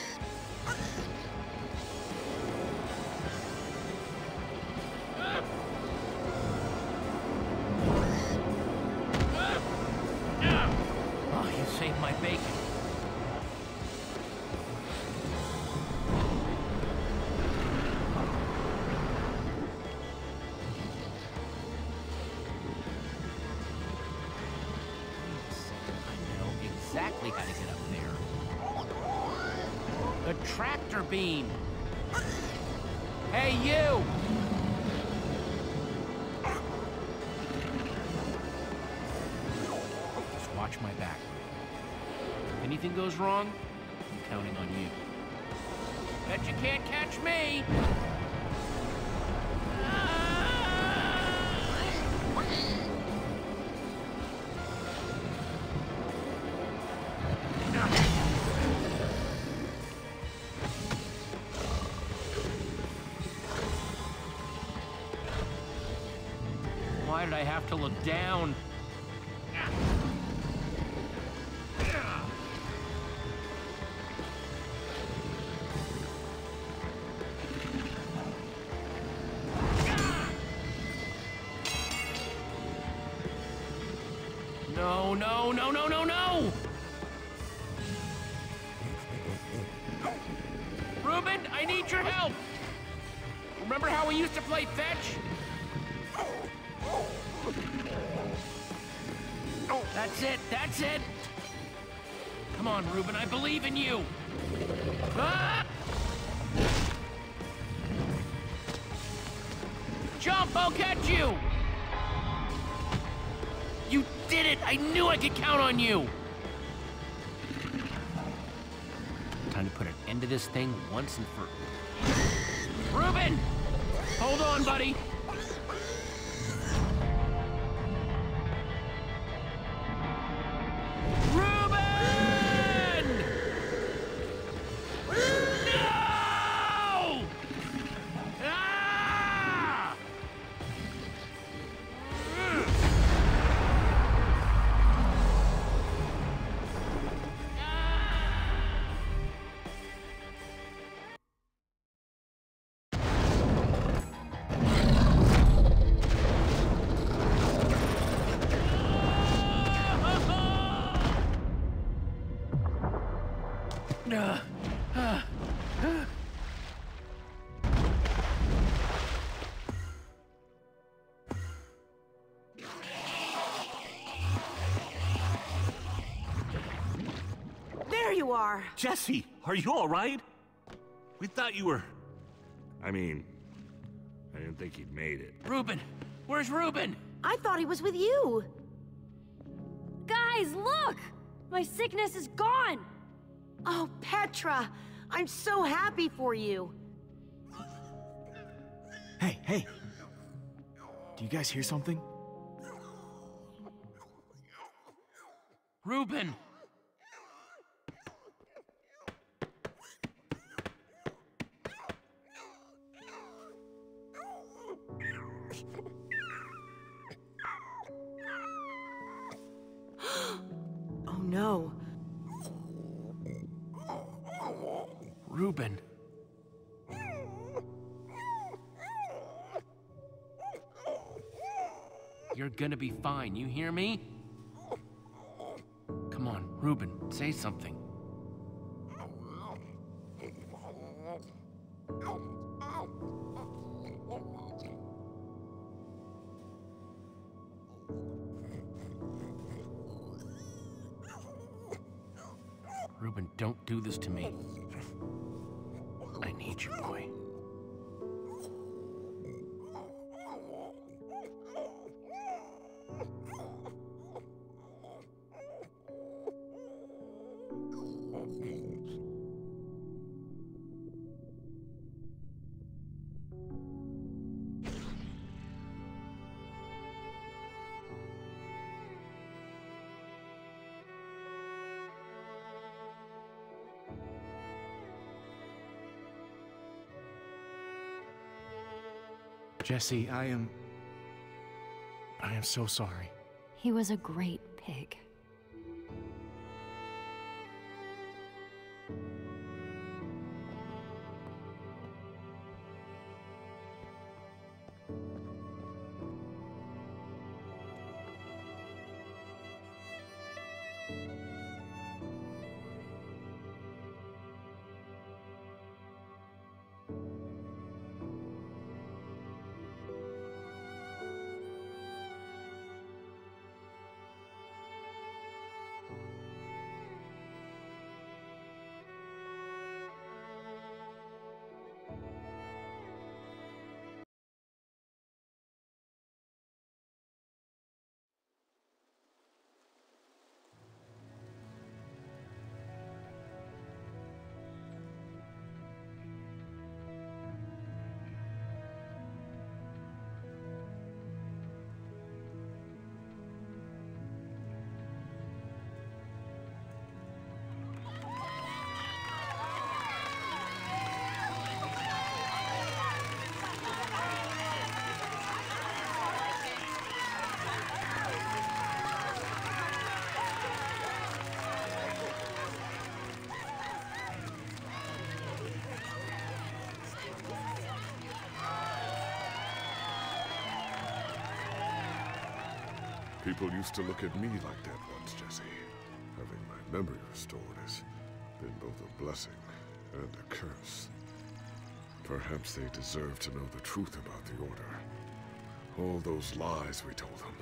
Speaker 1: Oh, you saved my bacon. Exactly how to get up there. The tractor beam! Hey, you! Just watch my back. If anything goes wrong, I'm counting on you. Bet you can't catch me! Why did I have to look down? No, no, no, no, no, no! Reuben, I need your help! Remember how we used to play fetch? That's it, that's it! Come on, Reuben, I believe in you! Ah! Jump, I'll catch you! You did it! I knew I could count on you! Time to put an end to this thing once and for... Reuben! Hold on, buddy!
Speaker 5: There you are!
Speaker 10: Jesse, are you all right? We thought you were... I mean, I didn't think you'd made it.
Speaker 1: Reuben! Where's Reuben?
Speaker 5: I thought he was with you!
Speaker 7: Guys, look! My sickness is gone!
Speaker 5: Oh, Petra! I'm so happy for you!
Speaker 8: Hey, hey! Do you guys hear something?
Speaker 1: Reuben!
Speaker 5: Oh no.
Speaker 1: Reuben. You're gonna be fine, you hear me? Come on, Reuben, say something. Reuben, don't do this to me. I need you, boy.
Speaker 8: Jesse, I am so sorry.
Speaker 7: He was a great pig.
Speaker 3: People used to look at me like that once, Jesse. Having my memory restored has been both a blessing and a curse. Perhaps they deserve to know the truth about the Order. All those lies we told them.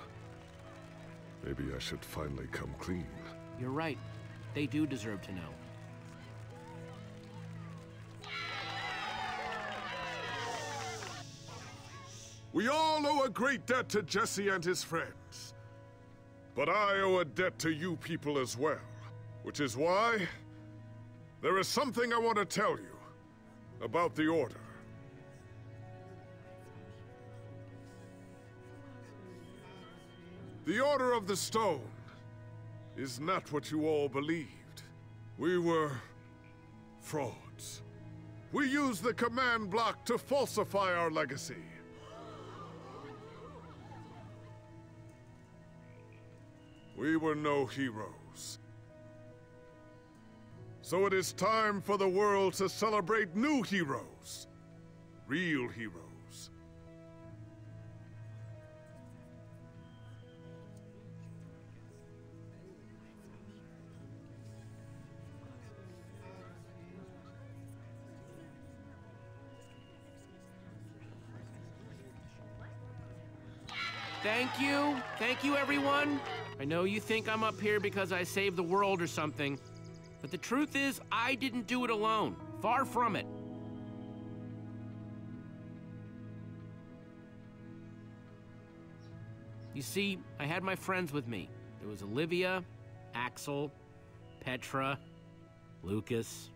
Speaker 3: Maybe I should finally come clean.
Speaker 1: You're right. They do deserve to know.
Speaker 3: We all owe a great debt to Jesse and his friends. But I owe a debt to you people as well. Which is why there is something I want to tell you about the Order. The Order of the Stone is not what you all believed. We were frauds. We used the command block to falsify our legacy. We were no heroes. So it is time for the world to celebrate new heroes. Real heroes.
Speaker 1: Thank you, everyone. I know you think I'm up here because I saved the world or something, but the truth is, I didn't do it alone. Far from it. You see, I had my friends with me. There was Olivia, Axel, Petra, Lucas.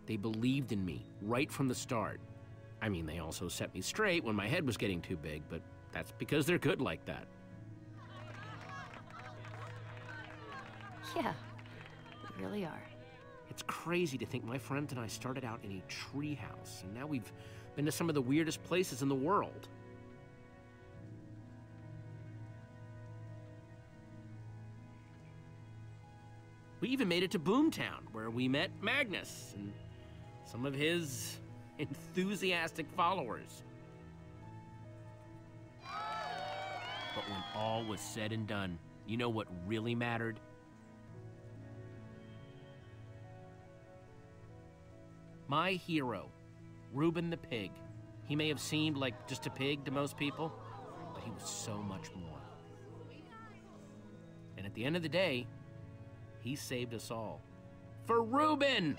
Speaker 1: They believed in me right from the start. I mean, they also set me straight when my head was getting too big, but that's because they're good like that.
Speaker 7: Yeah, we really are.
Speaker 1: It's crazy to think my friends and I started out in a treehouse, and now we've been to some of the weirdest places in the world. We even made it to Boomtown, where we met Magnus and some of his enthusiastic followers. But when all was said and done, you know what really mattered? My hero, Reuben the Pig. He may have seemed like just a pig to most people, but he was so much more. And at the end of the day, he saved us all. For Reuben!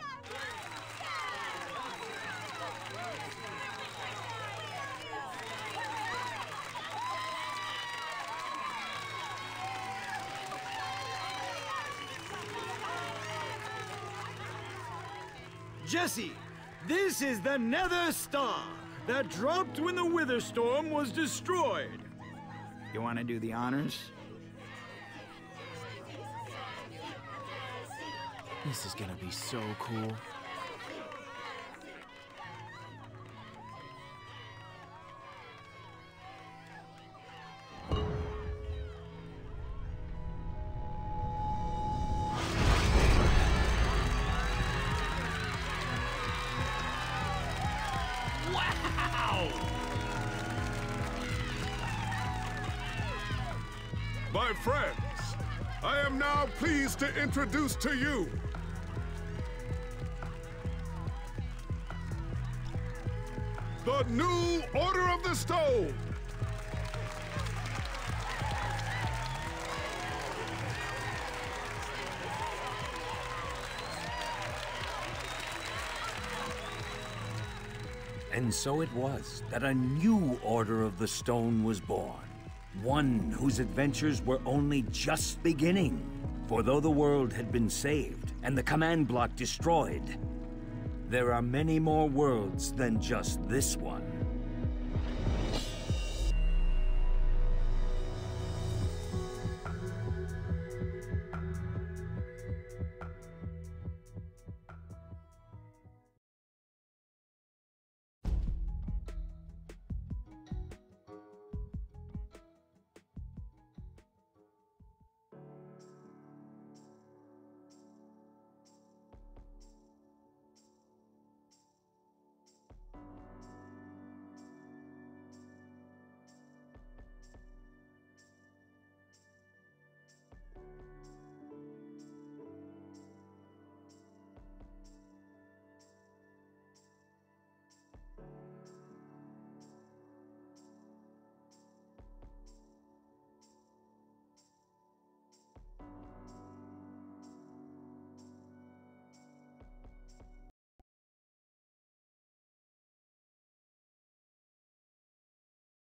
Speaker 9: Jesse, this is the Nether Star that dropped when the Wither Storm was destroyed. You want to do the honors?
Speaker 8: This is gonna be so cool.
Speaker 3: My friends, I am now pleased to introduce to you the new Order of the Stone!
Speaker 2: And so it was that a new Order of the Stone was born. One whose adventures were only just beginning. For though the world had been saved and the command block destroyed, there are many more worlds than just this one.